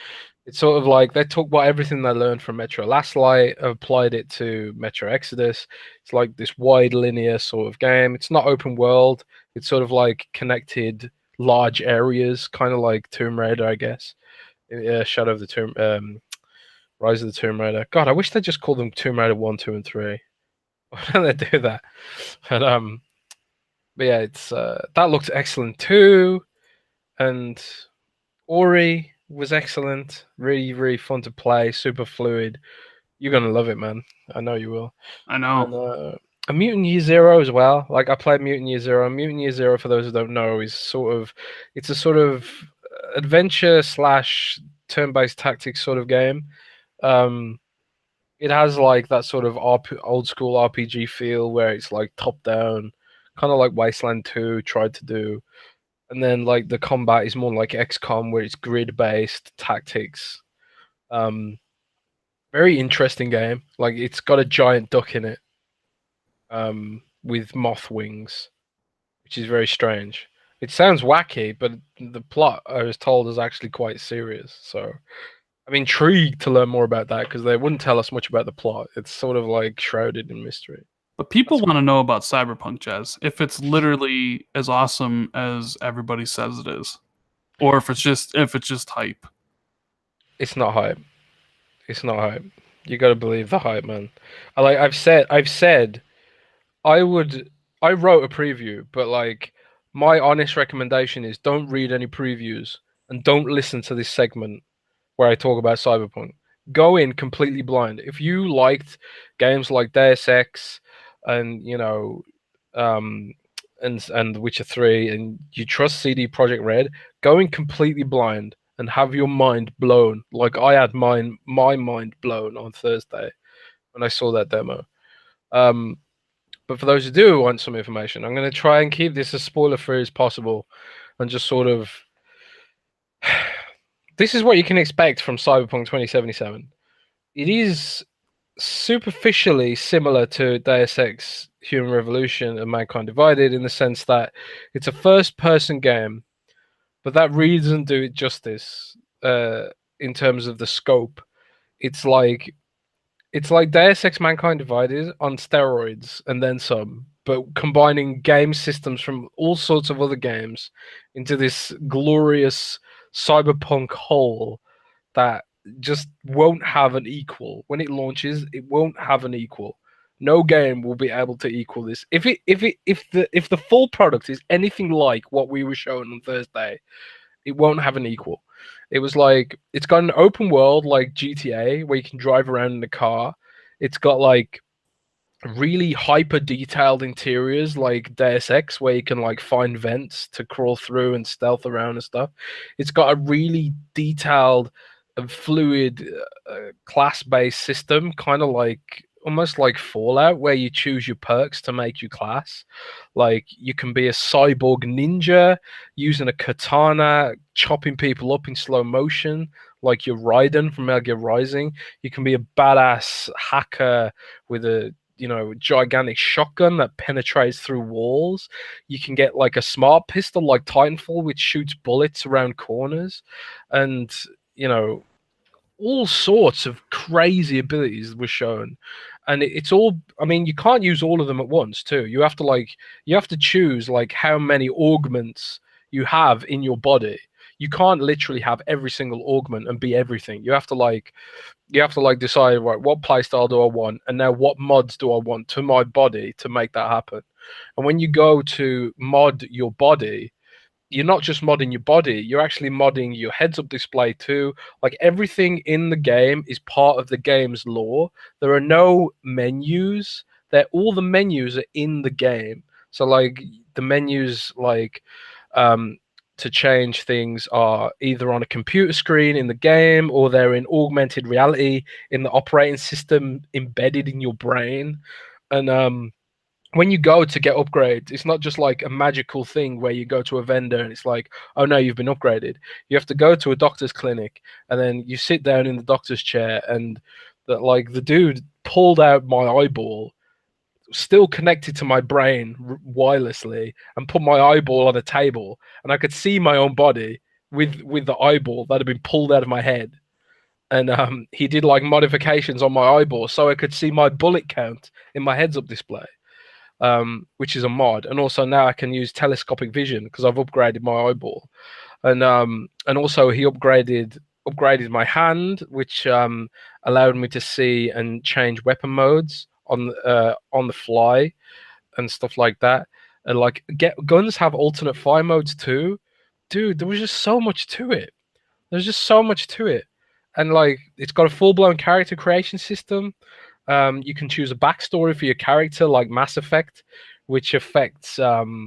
Speaker 2: It's sort of like they took everything they learned from Metro Last Light, applied it to Metro Exodus. It's like this wide linear sort of game. It's not open world. It's sort of like connected large areas, kind of like Tomb Raider, I guess. Shadow of the Tomb, Rise of the Tomb Raider. God, I wish they just called them Tomb Raider 1, 2, and 3. Why don't they do that? But but yeah, it's that looked excellent too, and Ori was excellent. Really fun to play. Super fluid. You're gonna love it, man. I know you will.
Speaker 1: I know.
Speaker 2: And a Mutant Year Zero as well. Like I played Mutant Year Zero. Mutant Year Zero, for those who don't know, is it's a sort of adventure slash turn-based tactics sort of game. Um, it has like that sort of old school RPG feel where it's like top down, kind of like Wasteland 2 tried to do. And then like the combat is more like XCOM where it's grid based tactics. Um, Very interesting game. Like it's got a giant duck in it, with moth wings, which is very strange. It sounds wacky, but the plot I was told is actually quite serious. So I'm intrigued to learn more about that because they wouldn't tell us much about the plot. It's sort of like shrouded in mystery.
Speaker 1: But people
Speaker 2: That's
Speaker 1: want to know about Cyberpunk, Jez. If it's literally as awesome as everybody says it is, or if it's just hype.
Speaker 2: It's not hype. It's not hype. You got to believe the hype, man. I've said I would I wrote a preview, but like my honest recommendation is don't read any previews and don't listen to this segment where I talk about Cyberpunk. Go in completely blind. If you liked games like Deus Ex and um, and Witcher 3, and you trust CD Projekt Red, go in completely blind and have your mind blown, like I had my mind blown on Thursday when I saw that demo. Um, but for those who do want some information, I'm going to try and keep this as spoiler free as possible, and just sort of this is what you can expect from Cyberpunk 2077. It is superficially similar to Deus Ex Human Revolution and Mankind Divided in the sense that it's a first-person game, but that really doesn't do it justice in terms of the scope. It's like Deus Ex Mankind Divided on steroids and then some, but combining game systems from all sorts of other games into this glorious cyberpunk whole that just won't have an equal. When it launches, it won't have an equal. No game will be able to equal this. If the full product is anything like what we were showing on Thursday, it won't have an equal. It was like it's got an open world like GTA where you can drive around in a car. It's got like really hyper detailed interiors like Deus Ex where you can like find vents to crawl through and stealth around and stuff. It's got a really detailed and fluid class-based system, kind of like almost like Fallout where you choose your perks to make your class. Like you can be a cyborg ninja using a katana chopping people up in slow motion like you're Raiden from Metal Gear Rising. You can be a badass hacker with a gigantic shotgun that penetrates through walls. You can get like a smart pistol like Titanfall, which shoots bullets around corners, and all sorts of crazy abilities were shown. And it's all, I mean, you can't use all of them at once too. You have to choose like how many augments you have in your body. You can't literally have every single augment and be everything. You have to decide, right, what playstyle do I want, and now what mods do I want to my body to make that happen. And when you go to mod your body, you're not just modding your body, you're actually modding your heads-up display too. Like everything in the game is part of the game's lore. There are no menus. All the menus are in the game. So like the menus to change things are either on a computer screen in the game or they're in augmented reality in the operating system embedded in your brain. And when you go to get upgrades, it's not just like a magical thing where you go to a vendor and it's like, oh no, you've been upgraded. You have to go to a doctor's clinic and then you sit down in the doctor's chair and the dude pulled out my eyeball, still connected to my brain wirelessly, and put my eyeball on a table, and I could see my own body with the eyeball that had been pulled out of my head. And he did like modifications on my eyeball so I could see my bullet count in my heads-up display, which is a mod. And also now I can use telescopic vision because I've upgraded my eyeball. And also he upgraded my hand, which allowed me to see and change weapon modes on the fly and stuff like that. And like guns have alternate fire modes too. Dude, there was just so much to it. There's just so much to it. And like it's got a full-blown character creation system. You can choose a backstory for your character like Mass Effect, which affects the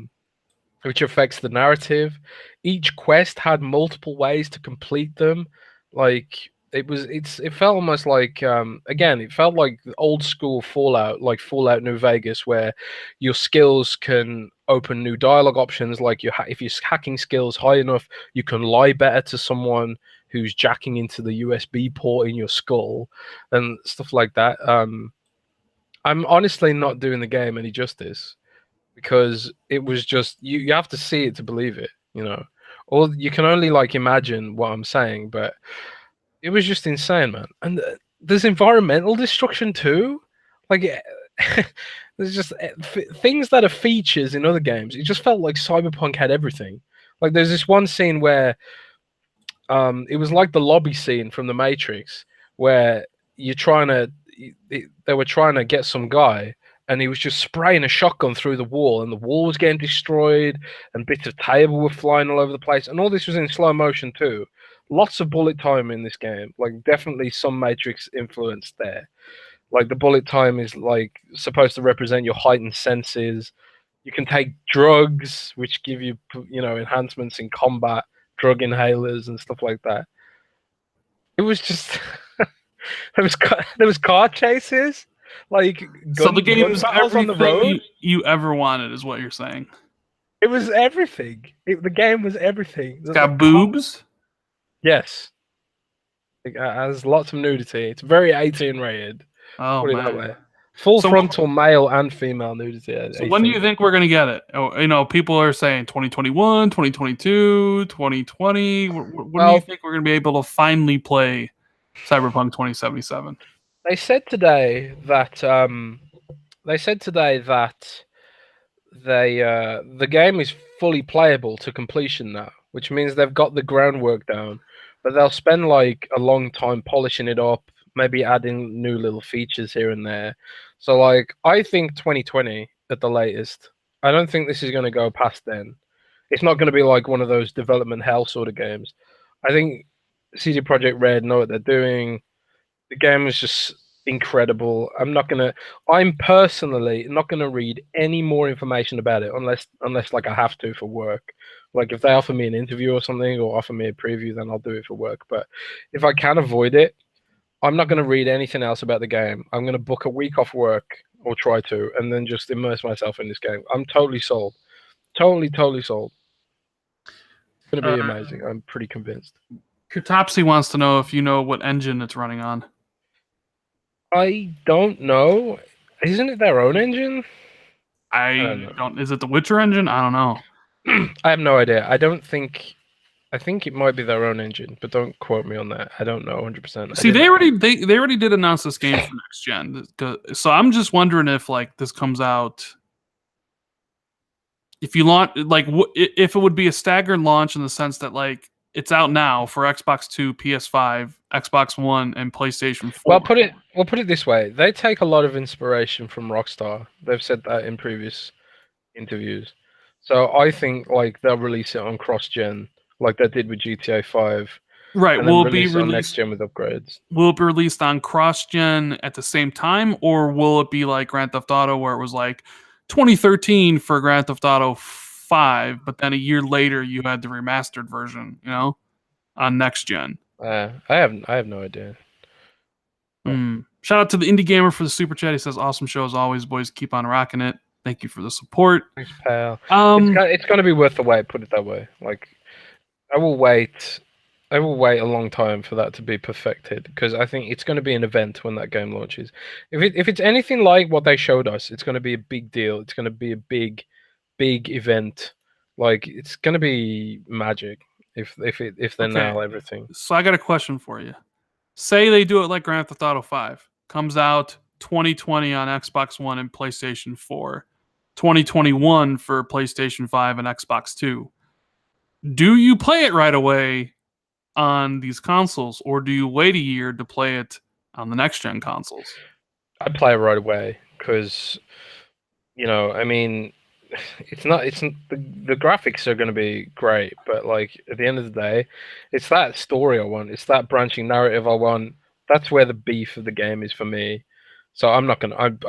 Speaker 2: narrative. Each quest had multiple ways to complete them. Like it felt almost like again, it felt like old school Fallout, like Fallout New Vegas, where your skills can open new dialogue options. Like if your hacking skills high enough, you can lie better to someone who's jacking into the USB port in your skull and stuff like that. I'm honestly not doing the game any justice because it was just you have to see it to believe it, or you can only like imagine what I'm saying, but it was just insane, man. And there's environmental destruction too. Like there's just things that are features in other games. It just felt like Cyberpunk had everything. Like there's this one scene where it was like the lobby scene from The Matrix where they were trying to get some guy, and he was just spraying a shotgun through the wall, and the wall was getting destroyed, and bits of table were flying all over the place, and all this was in slow motion too. Lots of bullet time in this game, like definitely some Matrix influence there. Like the bullet time is like supposed to represent your heightened senses. You can take drugs, which give you, enhancements in combat, drug inhalers and stuff like that. It was just there was car chases, like
Speaker 1: So the
Speaker 2: gun
Speaker 1: game's
Speaker 2: battles on the road.
Speaker 1: everything you ever wanted, is what you're saying.
Speaker 2: It was everything. The game was everything.
Speaker 1: It's got boobs.
Speaker 2: Yes, it has lots of nudity. It's very 18 rated.
Speaker 1: Oh
Speaker 2: Put it that
Speaker 1: man.
Speaker 2: way. Full
Speaker 1: So-
Speaker 2: frontal male and female nudity.
Speaker 1: So when do you think we're going to get it? Oh, people are saying 2021, 2022, 2020. When do you think we're going to be able to finally play Cyberpunk 2077?
Speaker 2: They said today that the game is fully playable to completion now, which means they've got the groundwork down, but they'll spend like a long time polishing it up, maybe adding new little features here and there. So like I think 2020 at the latest. I don't think this is going to go past then. It's not going to be like one of those development hell sort of games. I think CD Projekt Red know what they're doing. The game is just incredible. I'm personally not gonna read any more information about it unless like I have to for work. Like if they offer me an interview or something or offer me a preview, then I'll do it for work. But if I can avoid it, I'm not gonna read anything else about the game. I'm gonna book a week off work or try to, and then just immerse myself in this game. I'm totally sold. Totally sold. It's gonna be amazing. I'm pretty convinced.
Speaker 1: Kutopsy wants to know if you know what engine it's running on.
Speaker 2: I don't know. Isn't it their own engine?
Speaker 1: I don't. Is it the Witcher engine? I don't know.
Speaker 2: I have no idea. I think it might be their own engine, but don't quote me on that. I don't know 100%.
Speaker 1: See, they already did announce this game for next gen. So I'm just wondering if like this comes out. If you launch, like, if it would be a staggered launch in the sense that like it's out now for Xbox 2, PS5, Xbox One, and PlayStation 4.
Speaker 2: We'll put it this way: they take a lot of inspiration from Rockstar. They've said that in previous interviews. So I think like they'll release it on cross-gen, like they did with GTA 5.
Speaker 1: Right, will it be released
Speaker 2: on next gen with upgrades?
Speaker 1: Will it be released on cross-gen at the same time, or will it be like Grand Theft Auto, where it was like 2013 for Grand Theft Auto 5, but then a year later you had the remastered version, on next gen?
Speaker 2: I have no idea.
Speaker 1: Shout out to the Indie Gamer for the super chat. He says, "Awesome show as always, boys. Keep on rocking it. Thank you for the support."
Speaker 2: Thanks, pal. It's gonna be worth the wait. Put it that way. Like, I will wait a long time for that to be perfected, because I think it's going to be an event when that game launches. If it's anything like what they showed us, it's going to be a big deal. It's going to be a big event. Like, it's going to be magic if they nail everything.
Speaker 1: So I got a question for you. Say they do it like Grand Theft Auto 5. Comes out 2020 on Xbox One and PlayStation 4. 2021 for PlayStation 5 and Xbox 2. Do you play it right away on these consoles, or do you wait a year to play it on the next gen consoles?
Speaker 2: I play it right away because, I mean, the graphics are going to be great, but like at the end of the day, it's that story I want. It's that branching narrative I want. That's where the beef of the game is for me. So I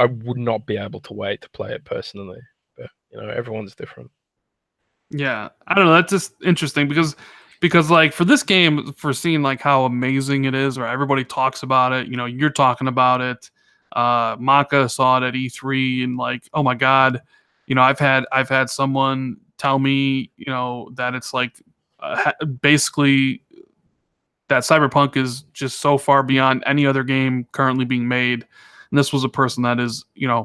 Speaker 2: would not be able to wait to play it personally. But everyone's different.
Speaker 1: Yeah, I don't know. That's just interesting because like for this game, for seeing like how amazing it is, or everybody talks about it. You're talking about it. Maka saw it at E3 and like, oh my god. I've had someone tell me, that it's like basically that Cyberpunk is just so far beyond any other game currently being made. And this was a person that is,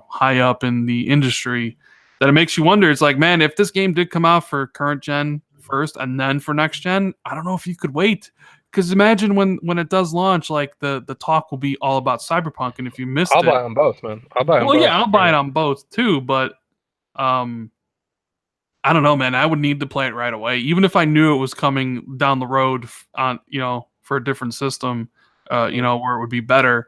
Speaker 1: high up in the industry, that it makes you wonder. It's like, man, if this game did come out for current gen first and then for next gen, I don't know if you could wait. Because imagine when it does launch, like the talk will be all about Cyberpunk, and if you missed
Speaker 2: I'll buy it on both, man. I'll buy it on both.
Speaker 1: Yeah, I'll buy it on both too, but I don't know, man. I would need to play it right away, even if I knew it was coming down the road on, for a different system, where it would be better.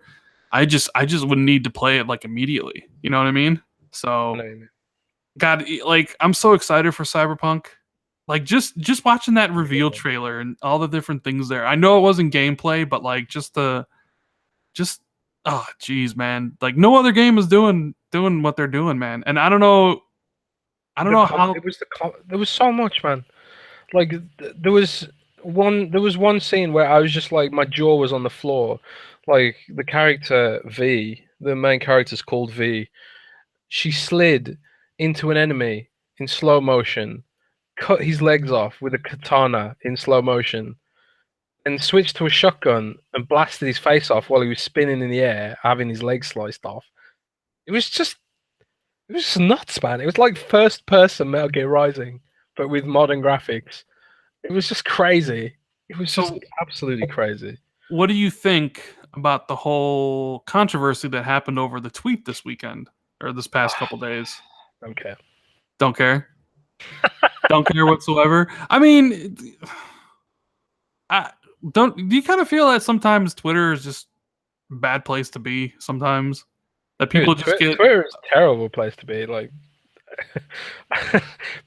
Speaker 1: I just would need to play it like immediately. You know what I mean?
Speaker 2: I know
Speaker 1: So
Speaker 2: what you mean.
Speaker 1: God, like I'm so excited for Cyberpunk. Like just watching that reveal
Speaker 2: Yeah.
Speaker 1: trailer and all the different things there. I know it wasn't gameplay, but like just oh geez, man. Like no other game is doing what they're doing, man. And I don't know how.
Speaker 2: It was there was so much, man. Like there was one scene where I was just like my jaw was on the floor. Like the character V, the main character's called V. She slid into an enemy in slow motion, cut his legs off with a katana in slow motion, and switched to a shotgun and blasted his face off while he was spinning in the air, having his legs sliced off. It was just it was just nuts, man. It was like first person Metal Gear Rising, but with modern graphics. It was just crazy. It was just
Speaker 1: So
Speaker 2: absolutely crazy.
Speaker 1: what do you think about the whole controversy that happened over the tweet this weekend or this past couple days?
Speaker 2: Don't care.
Speaker 1: Don't care. Don't care whatsoever. I mean, I don't. Do you kind of feel that sometimes Twitter is just a bad place to be? Sometimes that people
Speaker 2: Dude,
Speaker 1: just get.
Speaker 2: Twitter is a terrible place to be. Like,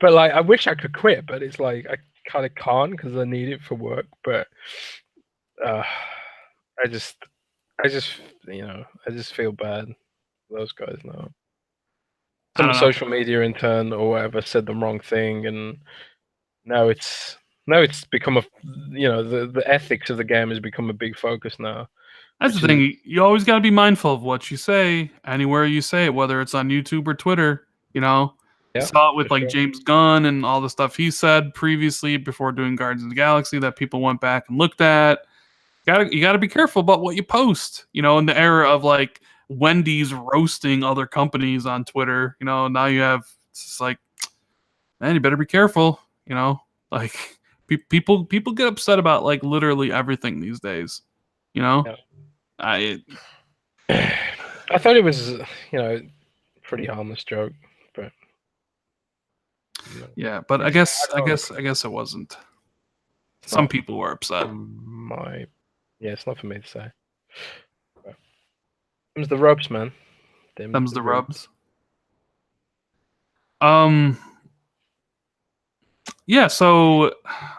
Speaker 2: but like, I wish I could quit, but it's like I kind of can't because I need it for work. But uh, I just, I just, I just feel bad for those guys now.
Speaker 1: I
Speaker 2: Some
Speaker 1: don't know.
Speaker 2: social media intern or whatever said the wrong thing, and now it's become the ethics of the game has become a big focus now,
Speaker 1: That's the
Speaker 2: which is
Speaker 1: thing. You always got to be mindful of what you say anywhere you say it, whether it's on YouTube or Twitter. You know, you
Speaker 2: yeah,
Speaker 1: saw it
Speaker 2: for
Speaker 1: with like
Speaker 2: sure.
Speaker 1: James Gunn and all the stuff he said previously before doing Guardians of the Galaxy that people went back and looked at. You gotta be careful about what you post. You know, in the era of like Wendy's roasting other companies on Twitter, now you have it's just like, man, you better be careful. You know, like people get upset about like literally everything these days. You know,
Speaker 2: Yeah.
Speaker 1: I
Speaker 2: I thought it was pretty harmless joke, but no.
Speaker 1: yeah, but I
Speaker 2: It's
Speaker 1: guess
Speaker 2: I
Speaker 1: I
Speaker 2: don't
Speaker 1: guess I guess it wasn't.
Speaker 2: it's
Speaker 1: Some
Speaker 2: not
Speaker 1: people were upset.
Speaker 2: my it's not for me to say. But them's the ropes, man. Them's
Speaker 1: Them's
Speaker 2: the
Speaker 1: the
Speaker 2: ropes.
Speaker 1: rubs. Um, yeah. So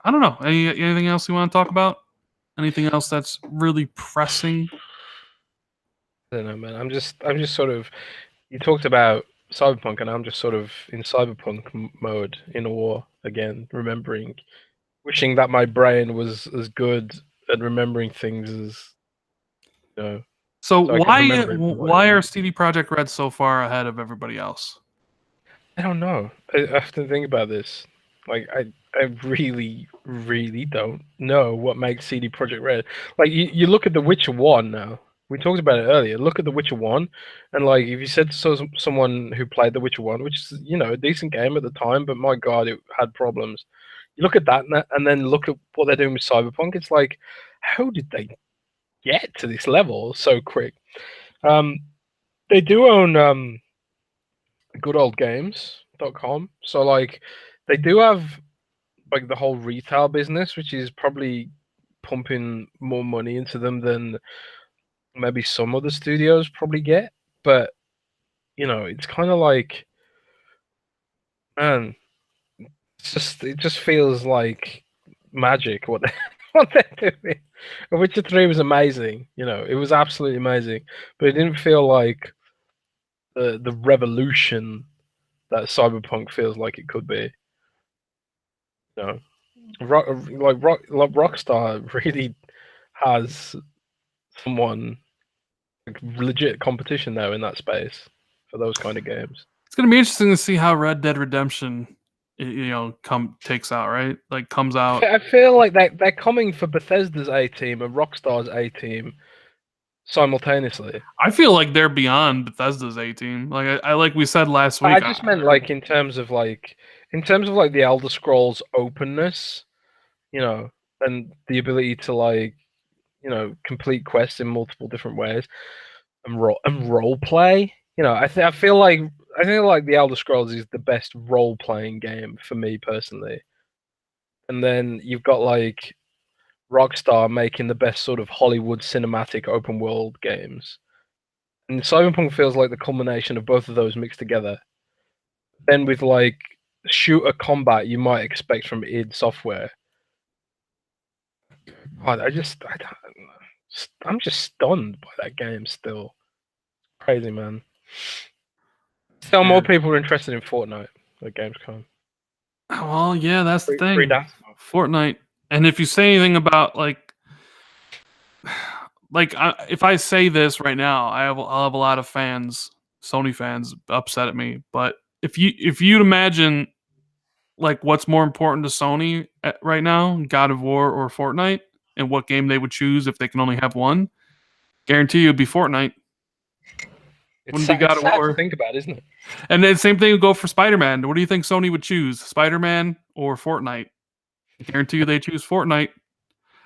Speaker 1: I don't know. Anything else you want to talk about? Anything else that's really pressing?
Speaker 2: I don't know, man. I'm just sort of you talked about Cyberpunk, and I'm just sort of in Cyberpunk mode in awe again, remembering, wishing that my brain was as good at remembering things as
Speaker 1: So
Speaker 2: so I could
Speaker 1: why
Speaker 2: remember it for what it
Speaker 1: why are
Speaker 2: is.
Speaker 1: CD Projekt Red so far ahead of everybody else?
Speaker 2: I don't know. I have to think about this. Like I really, really don't know what makes CD Projekt Red. Like you look at The Witcher One now. We talked about it earlier. Look at The Witcher One, and like if you said to someone who played The Witcher One, which is a decent game at the time, but my God, it had problems. You look at that and then look at what they're doing with Cyberpunk. It's like, how did they get to this level so quick? Um, they do own goodoldgames.com. So like they do have like the whole retail business, which is probably pumping more money into them than maybe some other studios probably get. But it's kind of like, man, it just feels like magic what they what they're doing. Witcher 3 was amazing, it was absolutely amazing, but it didn't feel like the revolution that Cyberpunk feels like it could be. You know, Rockstar really has someone like legit competition now in that space for those kind of games.
Speaker 1: It's gonna be interesting to see how Red Dead Redemption, takes out, right? Like comes out.
Speaker 2: I feel like they're coming for Bethesda's A team and Rockstar's A team simultaneously.
Speaker 1: I feel like they're beyond Bethesda's A team. Like I like we said last
Speaker 2: I
Speaker 1: week.
Speaker 2: just meant like in terms of the Elder Scrolls openness, and the ability to like complete quests in multiple different ways and role play. I feel like the Elder Scrolls is the best role playing game for me personally. And then you've got like Rockstar making the best sort of Hollywood cinematic open world games. And Cyberpunk feels like the culmination of both of those mixed together. Then with like shooter combat you might expect from id Software. God, I'm just stunned by that game still. Crazy, man. Still, more people are interested in Fortnite at Gamescom.
Speaker 1: Well, yeah, that's the
Speaker 2: Free
Speaker 1: thing.
Speaker 2: dance.
Speaker 1: Fortnite. And if you say anything about if I say this right now, I'll have a lot of fans, Sony fans, upset at me. But if you'd imagine like what's more important to Sony right now, God of War or Fortnite, and what game they would choose if they can only have one, guarantee you it'd be Fortnite. Wouldn't be God
Speaker 2: It's
Speaker 1: of
Speaker 2: sad to
Speaker 1: War.
Speaker 2: think about, isn't it?
Speaker 1: And then same thing would go for Spider-Man. What do you think Sony would choose, Spider-Man or Fortnite? Guarantee you they choose Fortnite.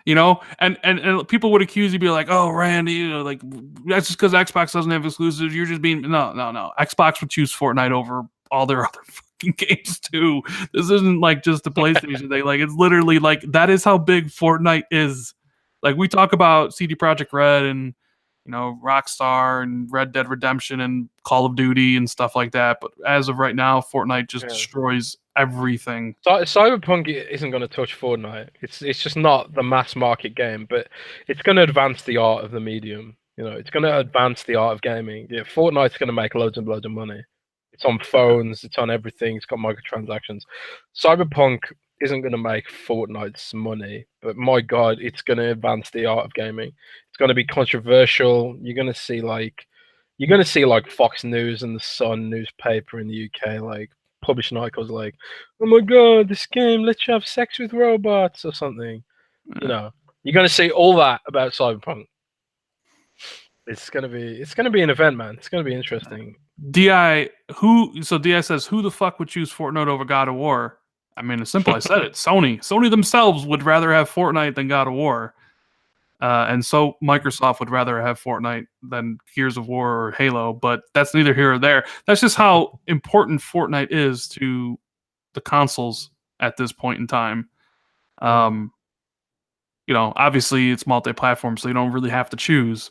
Speaker 1: You know, and people would accuse you, be like, "Oh, Randy, you know, like that's just because Xbox doesn't have exclusives. You're just being no. Xbox would choose Fortnite over all their other fucking games too. This isn't like just a PlayStation thing. Like it's literally like that is how big Fortnite is. Like we talk about CD Projekt Red and Rockstar and Red Dead Redemption and Call of Duty and stuff like that, but as of right now, Fortnite just destroys everything.
Speaker 2: Cyberpunk isn't going to touch Fortnite. It's just not the mass market game, but it's going to advance the art of the medium. It's going to advance the art of gaming. Yeah, Fortnite's going to make loads and loads of money. It's on phones. It's on everything. It's got microtransactions. Cyberpunk isn't going to make Fortnite's money, but my God, it's going to advance the art of gaming. It's going to be controversial. You're going to see like Fox News and the Sun newspaper in the UK like publishing articles like, "Oh my God, this game lets you have sex with robots" or something. You're going to see all that about Cyberpunk. It's gonna be an event, man. It's gonna be interesting.
Speaker 1: Di says, who the fuck would choose Fortnite over God of War? I mean, it's simple. I said it. Sony themselves would rather have Fortnite than God of War, and so Microsoft would rather have Fortnite than Gears of War or Halo. But that's neither here or there. That's just how important Fortnite is to the consoles at this point in time. Obviously it's multi-platform, so you don't really have to choose,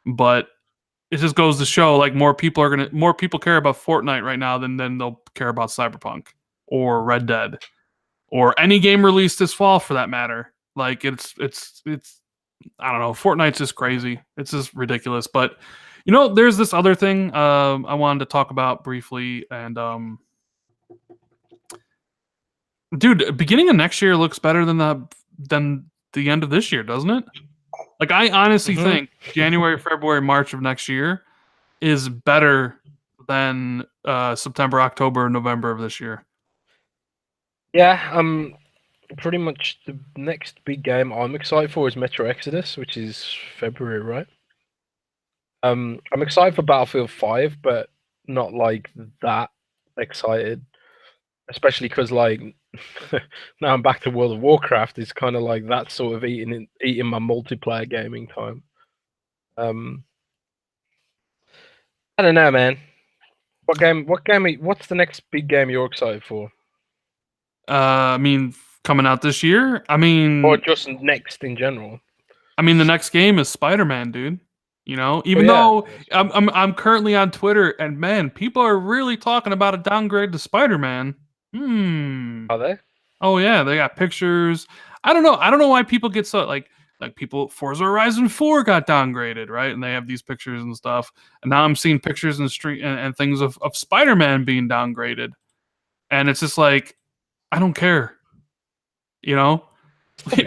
Speaker 1: but it just goes to show like more people care about Fortnite right now than they'll care about Cyberpunk or Red Dead or any game released this fall for that matter. Like it's I don't know, Fortnite's just crazy. It's just ridiculous. But there's this other thing I wanted to talk about briefly, and dude, beginning of next year looks better than the end of this year, doesn't it? Like I honestly think January, February, March of next year is better than September, October, November of this year.
Speaker 2: Yeah, pretty much the next big game I'm excited for is Metro Exodus, which is February, right? I'm excited for Battlefield 5, but not like that excited. Especially because like now I'm back to World of Warcraft. It's kind of like that sort of eating my multiplayer gaming time. I don't know, man. What's the next big game you're excited for?
Speaker 1: I mean, coming out this year. I mean,
Speaker 2: or just next in general.
Speaker 1: I mean, the next game is Spider-Man, dude. Even though I'm currently on Twitter, and man, people are really talking about a downgrade to Spider-Man.
Speaker 2: Are they?
Speaker 1: Oh yeah, they got pictures. I don't know why people get so like people. Forza Horizon 4 got downgraded, right? And they have these pictures and stuff. And now I'm seeing pictures in the street and things of Spider-Man being downgraded, and it's just like I don't care. Like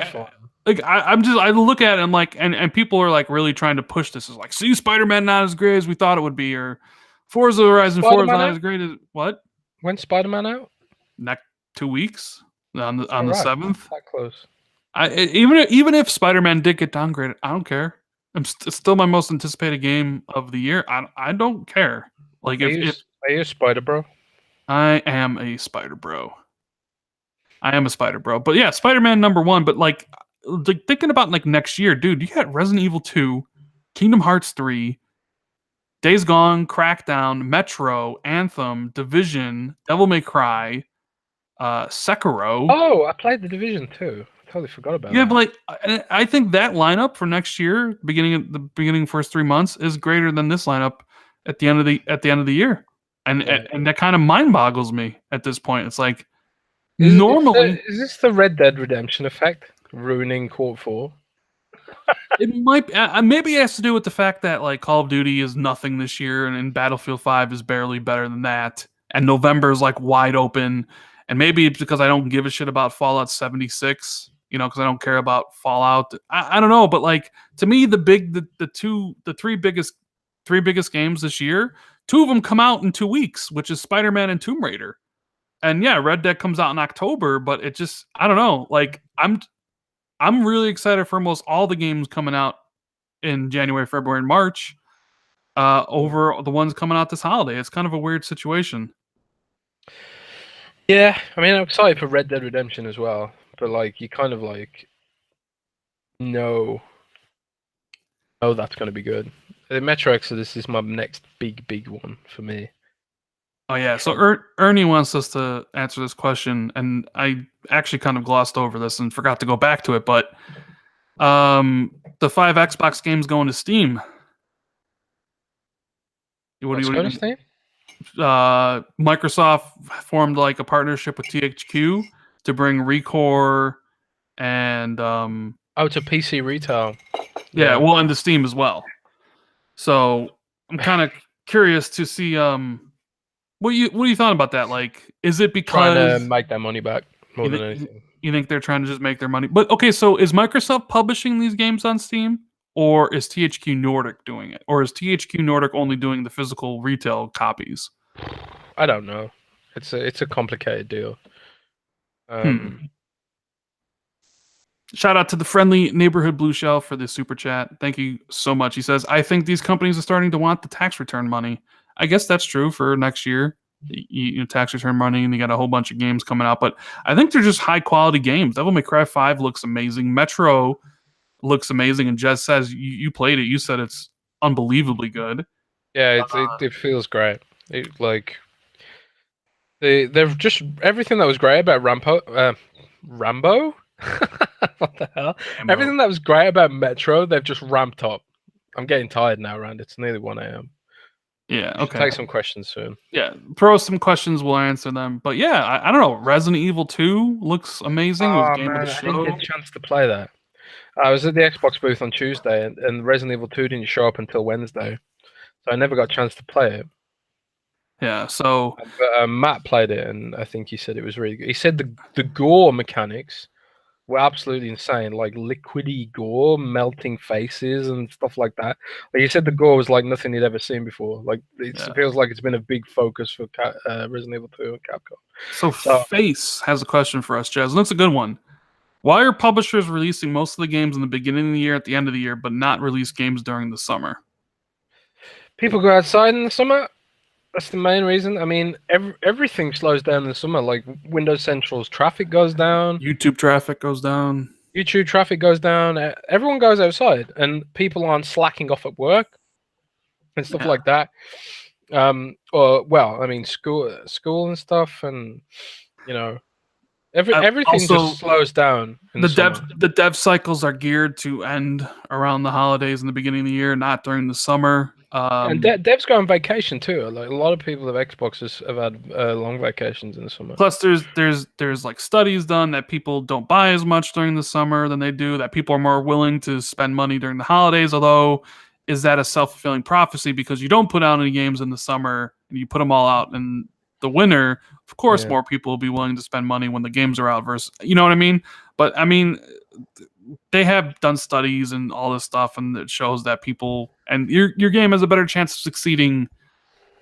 Speaker 1: I look at it and like and people are like really trying to push this as like, see, Spider-Man not as great as we thought it would be, or Forza Horizon 4 is not as great as what?
Speaker 2: When's Spider-Man out?
Speaker 1: Next 2 weeks on the 7th.
Speaker 2: That close.
Speaker 1: Even if Spider-Man did get downgraded, I don't care. It's still my most anticipated game of the year. I don't care. Like
Speaker 2: are you a Spider Bro?
Speaker 1: I am a Spider Bro. But yeah, Spider-Man #1. But like thinking about like next year, dude, you got Resident Evil 2, Kingdom Hearts 3, Days Gone, Crackdown, Metro, Anthem, Division, Devil May Cry, Sekiro.
Speaker 2: Oh, I played the Division too. totally forgot about
Speaker 1: Yeah,
Speaker 2: that.
Speaker 1: but like I think that lineup for next year, beginning first 3 months, is greater than this lineup at the end of the year, and
Speaker 2: Yeah.
Speaker 1: and that kind of mind boggles me at this point. It's like
Speaker 2: Is
Speaker 1: normally
Speaker 2: this the Red Dead Redemption effect ruining Court 4?
Speaker 1: it might maybe it has to do with the fact that like Call of Duty is nothing this year, and Battlefield 5 is barely better than that, and November is like wide open, and maybe it's because I don't give a shit about Fallout 76, because I don't care about Fallout. I don't know, but like to me, the three biggest games this year, two of them come out in 2 weeks, which is Spider-Man and Tomb Raider. And yeah, Red Dead comes out in October, but it just I don't know. Like I'm really excited for almost all the games coming out in January, February, and March over the ones coming out this holiday. It's kind of a weird situation.
Speaker 2: Yeah, I mean, I'm excited for Red Dead Redemption as well, but like you kind of like know that's going to be good. The Metro Exodus is my next big one for me.
Speaker 1: Oh yeah, so Ernie wants us to answer this question, and I actually kind of glossed over this and forgot to go back to it. But the 5 Xbox games going to Steam.
Speaker 2: What's going to Steam?
Speaker 1: Microsoft formed like a partnership with THQ to bring Recore and
Speaker 2: Oh, to PC retail.
Speaker 1: yeah, well, and the Steam as well. So I'm kind of curious to see what you thought about that? Like, is it
Speaker 2: Trying to
Speaker 1: because
Speaker 2: make that money back more than anything.
Speaker 1: you think they're trying to just make their money? But okay, so is Microsoft publishing these games on Steam, or is THQ Nordic doing it, or is THQ Nordic only doing the physical retail copies?
Speaker 2: I don't know. It's a complicated deal.
Speaker 1: Shout out to the friendly neighborhood blue shell for the super chat. Thank you so much. He says, I think these companies are starting to want the tax return money. I guess that's true for next year. Tax return money, and you got a whole bunch of games coming out. But I think they're just high quality games. Devil May Cry 5 looks amazing. Metro looks amazing. And Jez says, you played it. You said it's unbelievably good.
Speaker 2: Yeah, it feels great. They've just everything that was great about Rambo. What the hell? Everything that was great about Metro, they've just ramped up. I'm getting tired now, Rand. It's nearly 1 a.m.
Speaker 1: Yeah, okay.
Speaker 2: Take some questions soon.
Speaker 1: Yeah, throw us some questions. We'll answer them. But yeah, I don't know. Resident Evil 2 looks amazing. It was a game of the show.
Speaker 2: I didn't get a chance to play that. I was at the Xbox booth on Tuesday, and Resident Evil 2 didn't show up until Wednesday, so I never got a chance to play it.
Speaker 1: Yeah, so
Speaker 2: but Matt played it, and I think he said it was really good. He said the gore mechanics were absolutely insane, like liquidy gore, melting faces and stuff like that. Like he said, the gore was like nothing he'd ever seen before. Like it feels like it's been a big focus for Resident Evil 2 and Capcom.
Speaker 1: So Face has a question for us, Jez, and it's a good one. Why are publishers releasing most of the games in the beginning of the year, at the end of the year, but not release games during the summer?
Speaker 2: People go outside in the summer. That's the main reason. I mean, everything slows down in the summer. Like Windows Central's traffic goes down.
Speaker 1: YouTube traffic goes down.
Speaker 2: YouTube traffic goes down. Everyone goes outside, and people aren't slacking off at work and stuff like that. School and stuff, and everything just slows down.
Speaker 1: The dev cycles are geared to end around the holidays and the beginning of the year, not during the summer.
Speaker 2: And devs go on vacation too. Like a lot of people have Xboxes have had long vacations in the summer.
Speaker 1: Plus, there's like studies done that people don't buy as much during the summer than they do. That people are more willing to spend money during the holidays. Although, is that a self-fulfilling prophecy? Because you don't put out any games in the summer and you put them all out in the winter. Of course, more people will be willing to spend money when the games are out. Versus, you know what I mean? But I mean, they have done studies and all this stuff, and it shows that people and your game has a better chance of succeeding,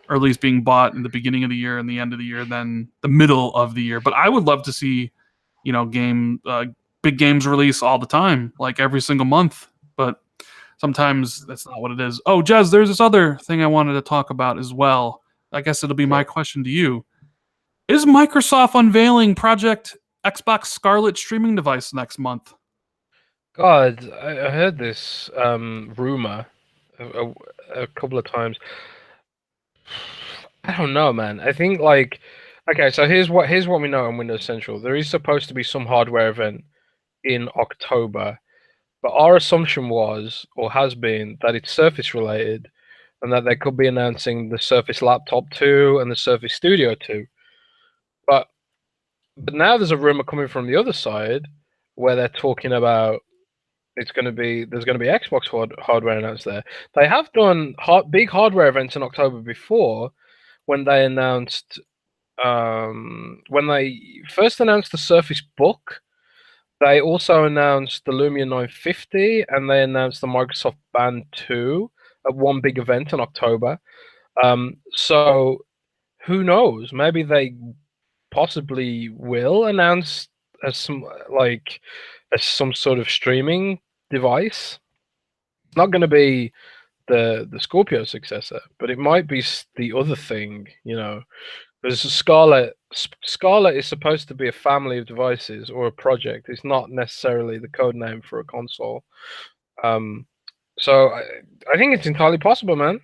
Speaker 1: or at least being bought in the beginning of the year and the end of the year than the middle of the year. But I would love to see, big games release all the time, like every single month. But sometimes that's not what it is. Oh, Jez, there's this other thing I wanted to talk about as well. I guess it'll be my question to you. Is Microsoft unveiling Project Xbox Scarlet streaming device next month?
Speaker 2: God, I heard this rumor a couple of times. I don't know, man. I think okay, so here's what we know on Windows Central. There is supposed to be some hardware event in October. But our assumption was, or has been, that it's Surface related, and that they could be announcing the Surface Laptop 2 and the Surface Studio 2. But now there's a rumor coming from the other side where they're talking about there's going to be Xbox hardware announced there. They have done big hardware events in October before, when they announced when they first announced the Surface Book. They also announced the Lumia 950, and they announced the Microsoft Band 2 at one big event in October. So who knows? Maybe they possibly will announce as some sort of streaming device. It's not going to be the Scorpio successor, but it might be the other thing, Because Scarlett is supposed to be a family of devices or a project. It's not necessarily the code name for a console. So I think it's entirely possible, man,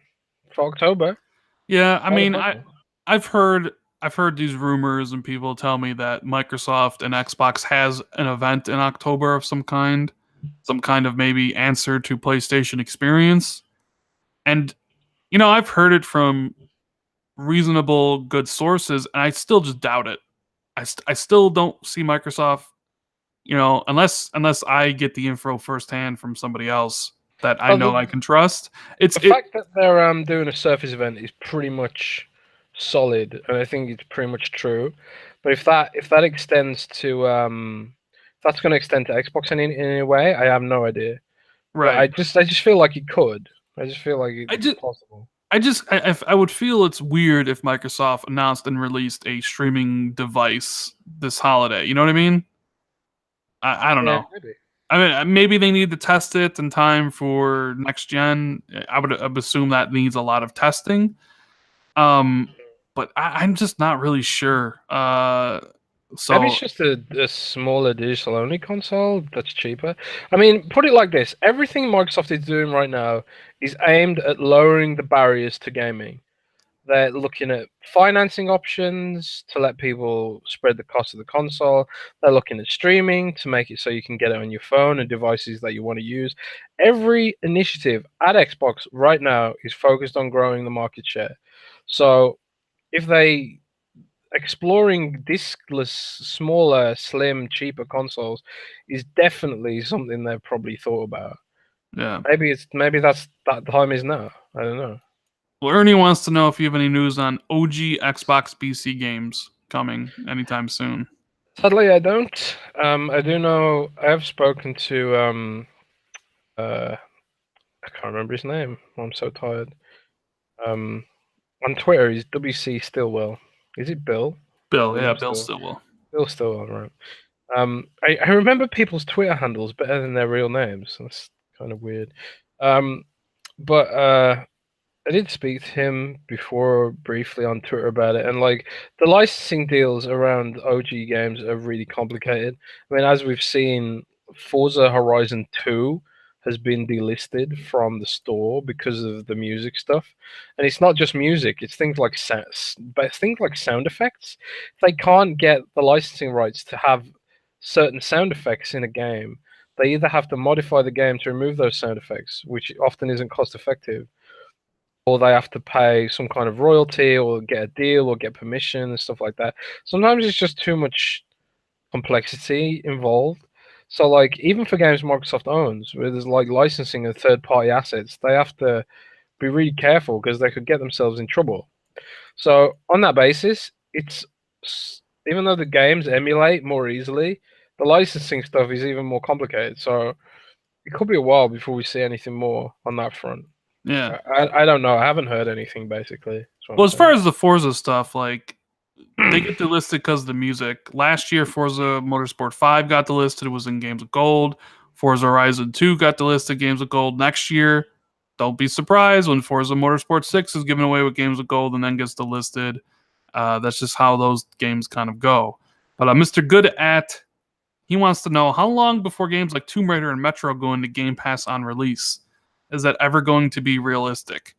Speaker 2: for October.
Speaker 1: Yeah, I mean, I've heard these rumors, and people tell me that Microsoft and Xbox has an event in October of some kind of maybe answer to PlayStation Experience. And I've heard it from reasonable, good sources, and I still just doubt it. I still don't see Microsoft, unless I get the info firsthand from somebody else that I know I can trust. The
Speaker 2: fact that they're doing a Surface event is pretty much solid, and I think it's pretty much true. But if that extends to if that's going to extend to Xbox in any way, I have no idea.
Speaker 1: Right.
Speaker 2: But I just feel like it could. I just feel like it's possible.
Speaker 1: I would feel it's weird if Microsoft announced and released a streaming device this holiday. You know what I mean? I don't know.
Speaker 2: Maybe.
Speaker 1: I mean, maybe they need to test it in time for next gen. I would assume that needs a lot of testing. But I'm just not really sure. So
Speaker 2: maybe it's just a smaller digital-only console that's cheaper. I mean, put it like this: everything Microsoft is doing right now is aimed at lowering the barriers to gaming. They're looking at financing options to let people spread the cost of the console. They're looking at streaming to make it so you can get it on your phone and devices that you want to use. Every initiative at Xbox right now is focused on growing the market share. So if they exploring diskless, smaller, slim, cheaper consoles is definitely something they've probably thought about.
Speaker 1: Yeah.
Speaker 2: Maybe that time is now. I don't know.
Speaker 1: Well, Ernie wants to know if you have any news on OG Xbox PC games coming anytime soon.
Speaker 2: Sadly, I don't. I do know. I have spoken to I can't remember his name. I'm so tired. On Twitter, he's WC Stillwell. Is it Bill?
Speaker 1: Bill Stillwell.
Speaker 2: Bill Stillwell, right? I remember people's Twitter handles better than their real names. That's kind of weird. But I did speak to him before briefly on Twitter about it, and like the licensing deals around OG games are really complicated. I mean, as we've seen, Forza Horizon 2 has been delisted from the store because of the music stuff, and it's not just music; it's things like sound effects. If they can't get the licensing rights to have certain sound effects in a game, they either have to modify the game to remove those sound effects, which often isn't cost effective, or they have to pay some kind of royalty or get a deal or get permission and stuff like that. Sometimes it's just too much complexity involved. So like even for games Microsoft owns, where there's like licensing and third-party assets, they have to be really careful because they could get themselves in trouble. So on that basis, it's even though the games emulate more easily, the licensing stuff is even more complicated. So it could be a while before we see anything more on that front.
Speaker 1: Yeah.
Speaker 2: I don't know. I haven't heard anything basically.
Speaker 1: Well, as far as the Forza stuff, like they get delisted because of the music. Last year, Forza Motorsport 5 got delisted. It was in Games of Gold. Forza Horizon 2 got delisted Games of Gold. Next year, don't be surprised when Forza Motorsport 6 is given away with Games of Gold and then gets delisted. That's just how those games kind of go. But Mr. Good at, he wants to know how long before games like Tomb Raider and Metro go into Game Pass on release? Is that ever going to be realistic?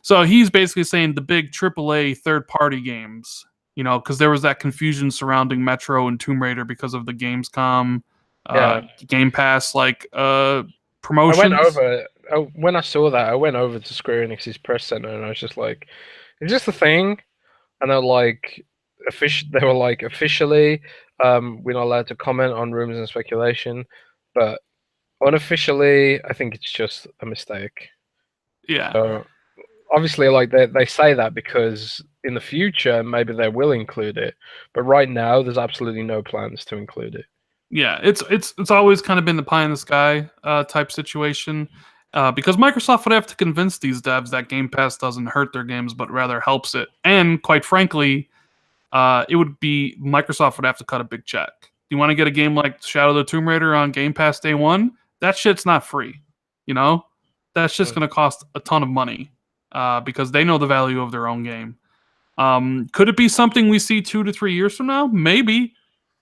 Speaker 1: So he's basically saying the big AAA third-party games, because there was that confusion surrounding Metro and Tomb Raider because of the Gamescom
Speaker 2: Yeah.
Speaker 1: Game Pass like
Speaker 2: I went
Speaker 1: promotions.
Speaker 2: over when I saw that. I went over to Square Enix's press center, and I was just like, "Is this the thing?" And they're like, They were like, officially, we're not allowed to comment on rumors and speculation, but unofficially, I think it's just a mistake.
Speaker 1: Yeah.
Speaker 2: So obviously, like they say that because in the future maybe they will include it, but right now there's absolutely no plans to include it.
Speaker 1: Yeah, it's always kind of been the pie in the sky type situation, because Microsoft would have to convince these devs that Game Pass doesn't hurt their games, but rather helps it. And quite frankly, it would be Microsoft would have to cut a big check. You want to get a game like Shadow of the Tomb Raider on Game Pass day one? That shit's not free. You know, that's just
Speaker 2: Mm.
Speaker 1: going to cost a ton of money because they know the value of their own game. Could it be something we see 2 to 3 years from now? Maybe,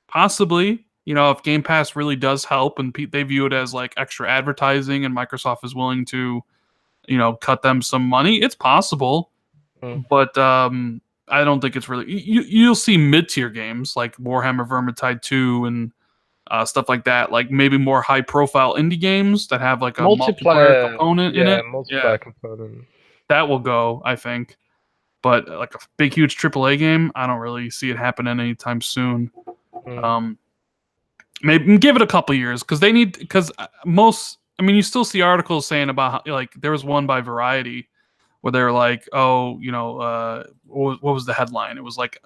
Speaker 1: possibly. You know, if Game Pass really does help and they view it as like extra advertising and Microsoft is willing to, cut them some money, it's possible.
Speaker 2: Mm.
Speaker 1: But I don't think it's really. You'll see mid tier games like Warhammer Vermintide 2 and stuff like that, like maybe more high profile indie games that have like a multiplayer
Speaker 2: Multiplayer,
Speaker 1: component in
Speaker 2: yeah,
Speaker 1: it. Yeah,
Speaker 2: multiplayer component.
Speaker 1: that will go, I think. But like a big, huge AAA game, I don't really see it happening anytime soon.
Speaker 2: Mm.
Speaker 1: Um, Maybe give it a couple years because they need because most. I mean, you still see articles saying about how, like there was one by Variety where they're like, oh, what was the headline? It was like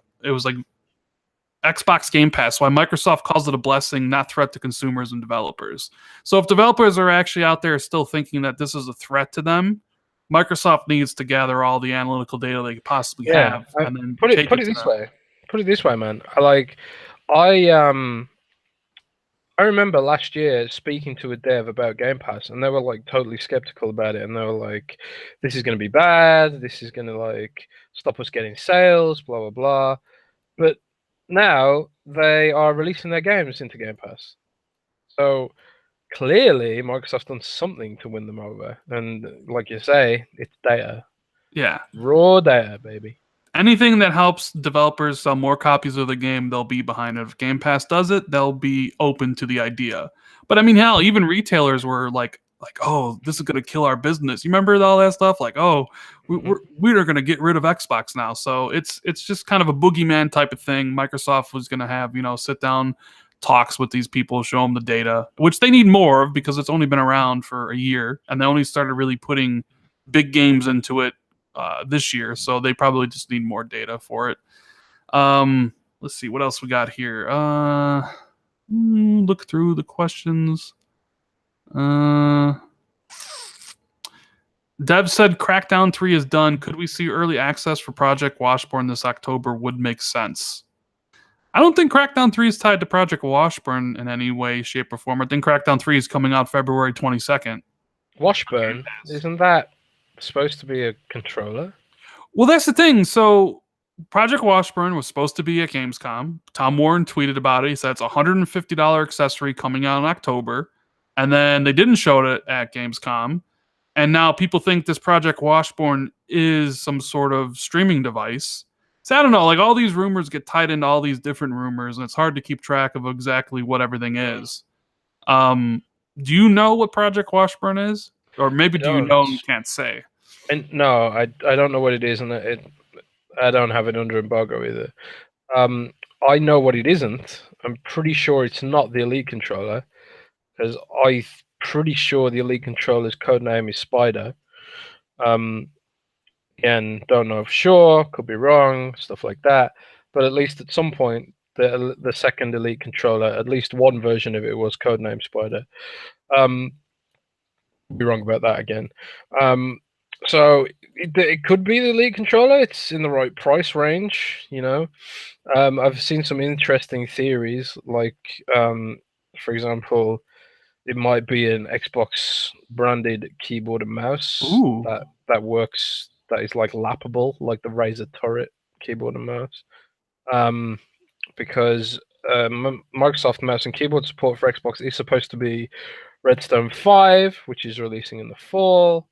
Speaker 1: Xbox Game Pass, why Microsoft calls it a blessing, not threat to consumers and developers. So if developers are actually out there still thinking that this is a threat to them, Microsoft needs to gather all the analytical data they could possibly
Speaker 2: Yeah,
Speaker 1: have and then
Speaker 2: put it
Speaker 1: take
Speaker 2: put
Speaker 1: it
Speaker 2: it
Speaker 1: to
Speaker 2: this
Speaker 1: them.
Speaker 2: way. Put it this way, man. I I remember last year speaking to a dev about Game Pass, and they were like totally skeptical about it, and they were like, "This is going to be bad. This is going to like stop us getting sales, blah blah blah." But now they are releasing their games into Game Pass, so clearly Microsoft's done something to win them over. And like you say, it's data,
Speaker 1: Yeah.
Speaker 2: raw data, baby.
Speaker 1: Anything that helps developers sell more copies of the game, they'll be behind it. If Game Pass does it, they'll be open to the idea. But I mean, hell, even retailers were like, oh, this is going to kill our business. You remember all that stuff? Like, oh, we're going to get rid of Xbox now. So it's just kind of a boogeyman type of thing. Microsoft was going to have sit down talks with these people, show them the data, which they need more of because it's only been around for a year, and they only started really putting big games into it this year, so they probably just need more data for it. Let's see what else we got here. Look through the questions. Dev said Crackdown 3 is done. Could we see early access for Project Washburn this October? Would make sense. I don't think Crackdown 3 is tied to Project Washburn in any way, shape, or form. I think Crackdown 3 is coming out February 22nd.
Speaker 2: Washburn, isn't that supposed to be a controller?
Speaker 1: Well, that's the thing. So Project Washburn was supposed to be at Gamescom. Tom Warren tweeted about it. He said it's a $150 accessory coming out in October. And then they didn't show it at Gamescom. And now people think this Project Washburn is some sort of streaming device. So I don't know. Like all these rumors get tied into all these different rumors, and it's hard to keep track of exactly what everything is. Do you know what Project Washburn is? Or maybe
Speaker 2: I
Speaker 1: do you
Speaker 2: don't.
Speaker 1: know and you can't say?
Speaker 2: And no, I don't know what it is, and I don't have it under embargo either. I know what it isn't. I'm pretty sure it's not the Elite controller, because I'm pretty sure the Elite controller's codename is Spider. Again, don't know for sure, could be wrong, stuff like that. But at least at some point, the second Elite controller, at least one version of it was codename Spider. Be wrong about that again. So it could be the Elite controller. It's in the right price range, you know. I've seen some interesting theories, like for example, it might be an Xbox branded keyboard and mouse
Speaker 1: Ooh.
Speaker 2: that works. That is like lappable, like the Razer Turret keyboard and mouse. Because Microsoft mouse and keyboard support for Xbox is supposed to be Redstone 5, which is releasing in the fall.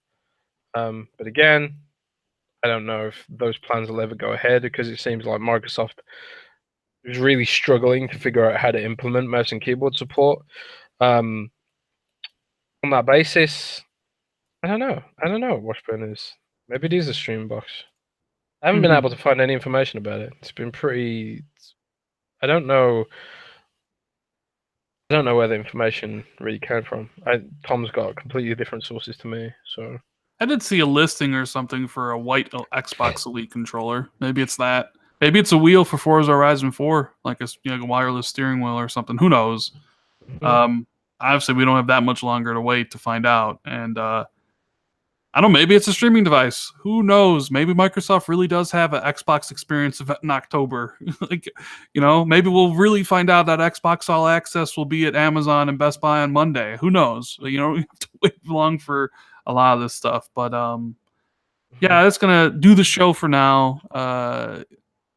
Speaker 2: But again, I don't know if those plans will ever go ahead because it seems like Microsoft was really struggling to figure out how to implement mouse and keyboard support. On that basis, I don't know. I don't know what Washburn is. Maybe it is a stream box. I haven't been able to find any information about it. It's been pretty. I don't know. I don't know where the information really came from. Tom's got completely different sources to me, so.
Speaker 1: I did see a listing or something for a white Xbox Elite controller. Maybe it's that. Maybe it's a wheel for Forza Horizon 4, like a wireless steering wheel or something. Who knows? Obviously, we don't have that much longer to wait to find out. And I don't know. Maybe it's a streaming device. Who knows? Maybe Microsoft really does have an Xbox Experience event in October. Maybe we'll really find out that Xbox All Access will be at Amazon and Best Buy on Monday. Who knows? We have to wait long for a lot of this stuff. But yeah, that's gonna do the show for now.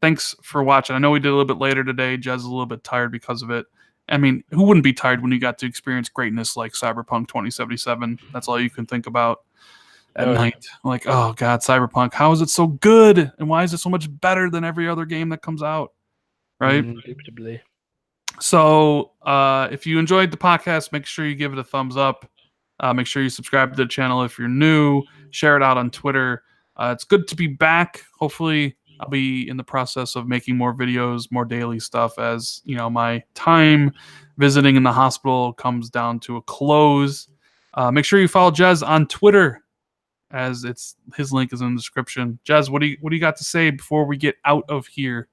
Speaker 1: Thanks for watching. I know we did a little bit later today. Jez is a little bit tired because of it. I mean, who wouldn't be tired when you got to experience greatness like Cyberpunk 2077? That's all you can think about at night. Like, oh God, Cyberpunk, how is it so good? And why is it so much better than every other game that comes out? Right?
Speaker 2: Indubitably.
Speaker 1: So if you enjoyed the podcast, make sure you give it a thumbs up. Make sure you subscribe to the channel if you're new. Share it out on Twitter. It's good to be back. Hopefully, I'll be in the process of making more videos, more daily stuff as my time visiting in the hospital comes down to a close. Make sure you follow Jez on Twitter, as his link is in the description. Jez, what do you got to say before we get out of here?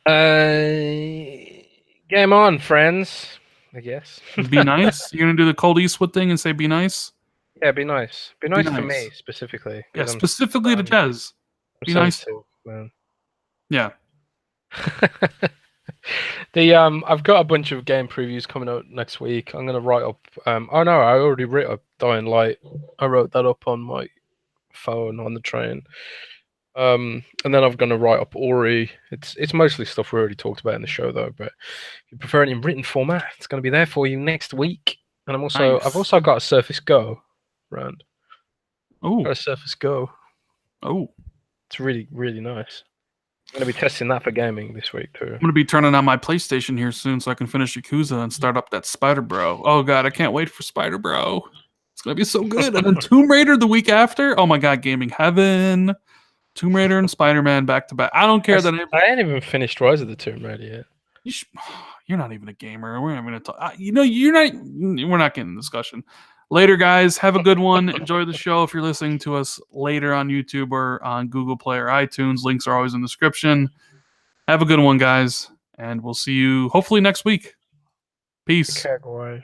Speaker 2: Game on, friends. I guess.
Speaker 1: Be nice. You're gonna do the Cold Eastwood thing and say be nice.
Speaker 2: Yeah, be nice. Be nice to me specifically.
Speaker 1: Yeah, specifically to Jez. Be nice.
Speaker 2: Man.
Speaker 1: Yeah.
Speaker 2: I've got a bunch of game previews coming out next week. I'm gonna write up. Oh no, I already wrote up Dying Light. I wrote that up on my phone on the train. And then I'm gonna write up Ori. It's mostly stuff we already talked about in the show though. But if you prefer it in written format, it's gonna be there for you next week. And I've also got a Surface Go round.
Speaker 1: Oh,
Speaker 2: got a Surface Go.
Speaker 1: Oh,
Speaker 2: it's really, really nice. I'm going to be testing that for gaming this week, too.
Speaker 1: I'm going to be turning on my PlayStation here soon so I can finish Yakuza and start up that Spider Bro. Oh, God, I can't wait for Spider Bro. It's going to be so good. And then Tomb Raider the week after. Oh, my God, gaming heaven. Tomb Raider and Spider-Man back to back. I don't care that
Speaker 2: I ain't even finished Rise of the Tomb Raider yet.
Speaker 1: You're not even a gamer. We're not going to talk. You're not. We're not getting the discussion. Later, guys. Have a good one. Enjoy the show. If you're listening to us later on YouTube or on Google Play or iTunes, links are always in the description. Have a good one, guys, and we'll see you hopefully next week. Peace.
Speaker 2: Okay, guys.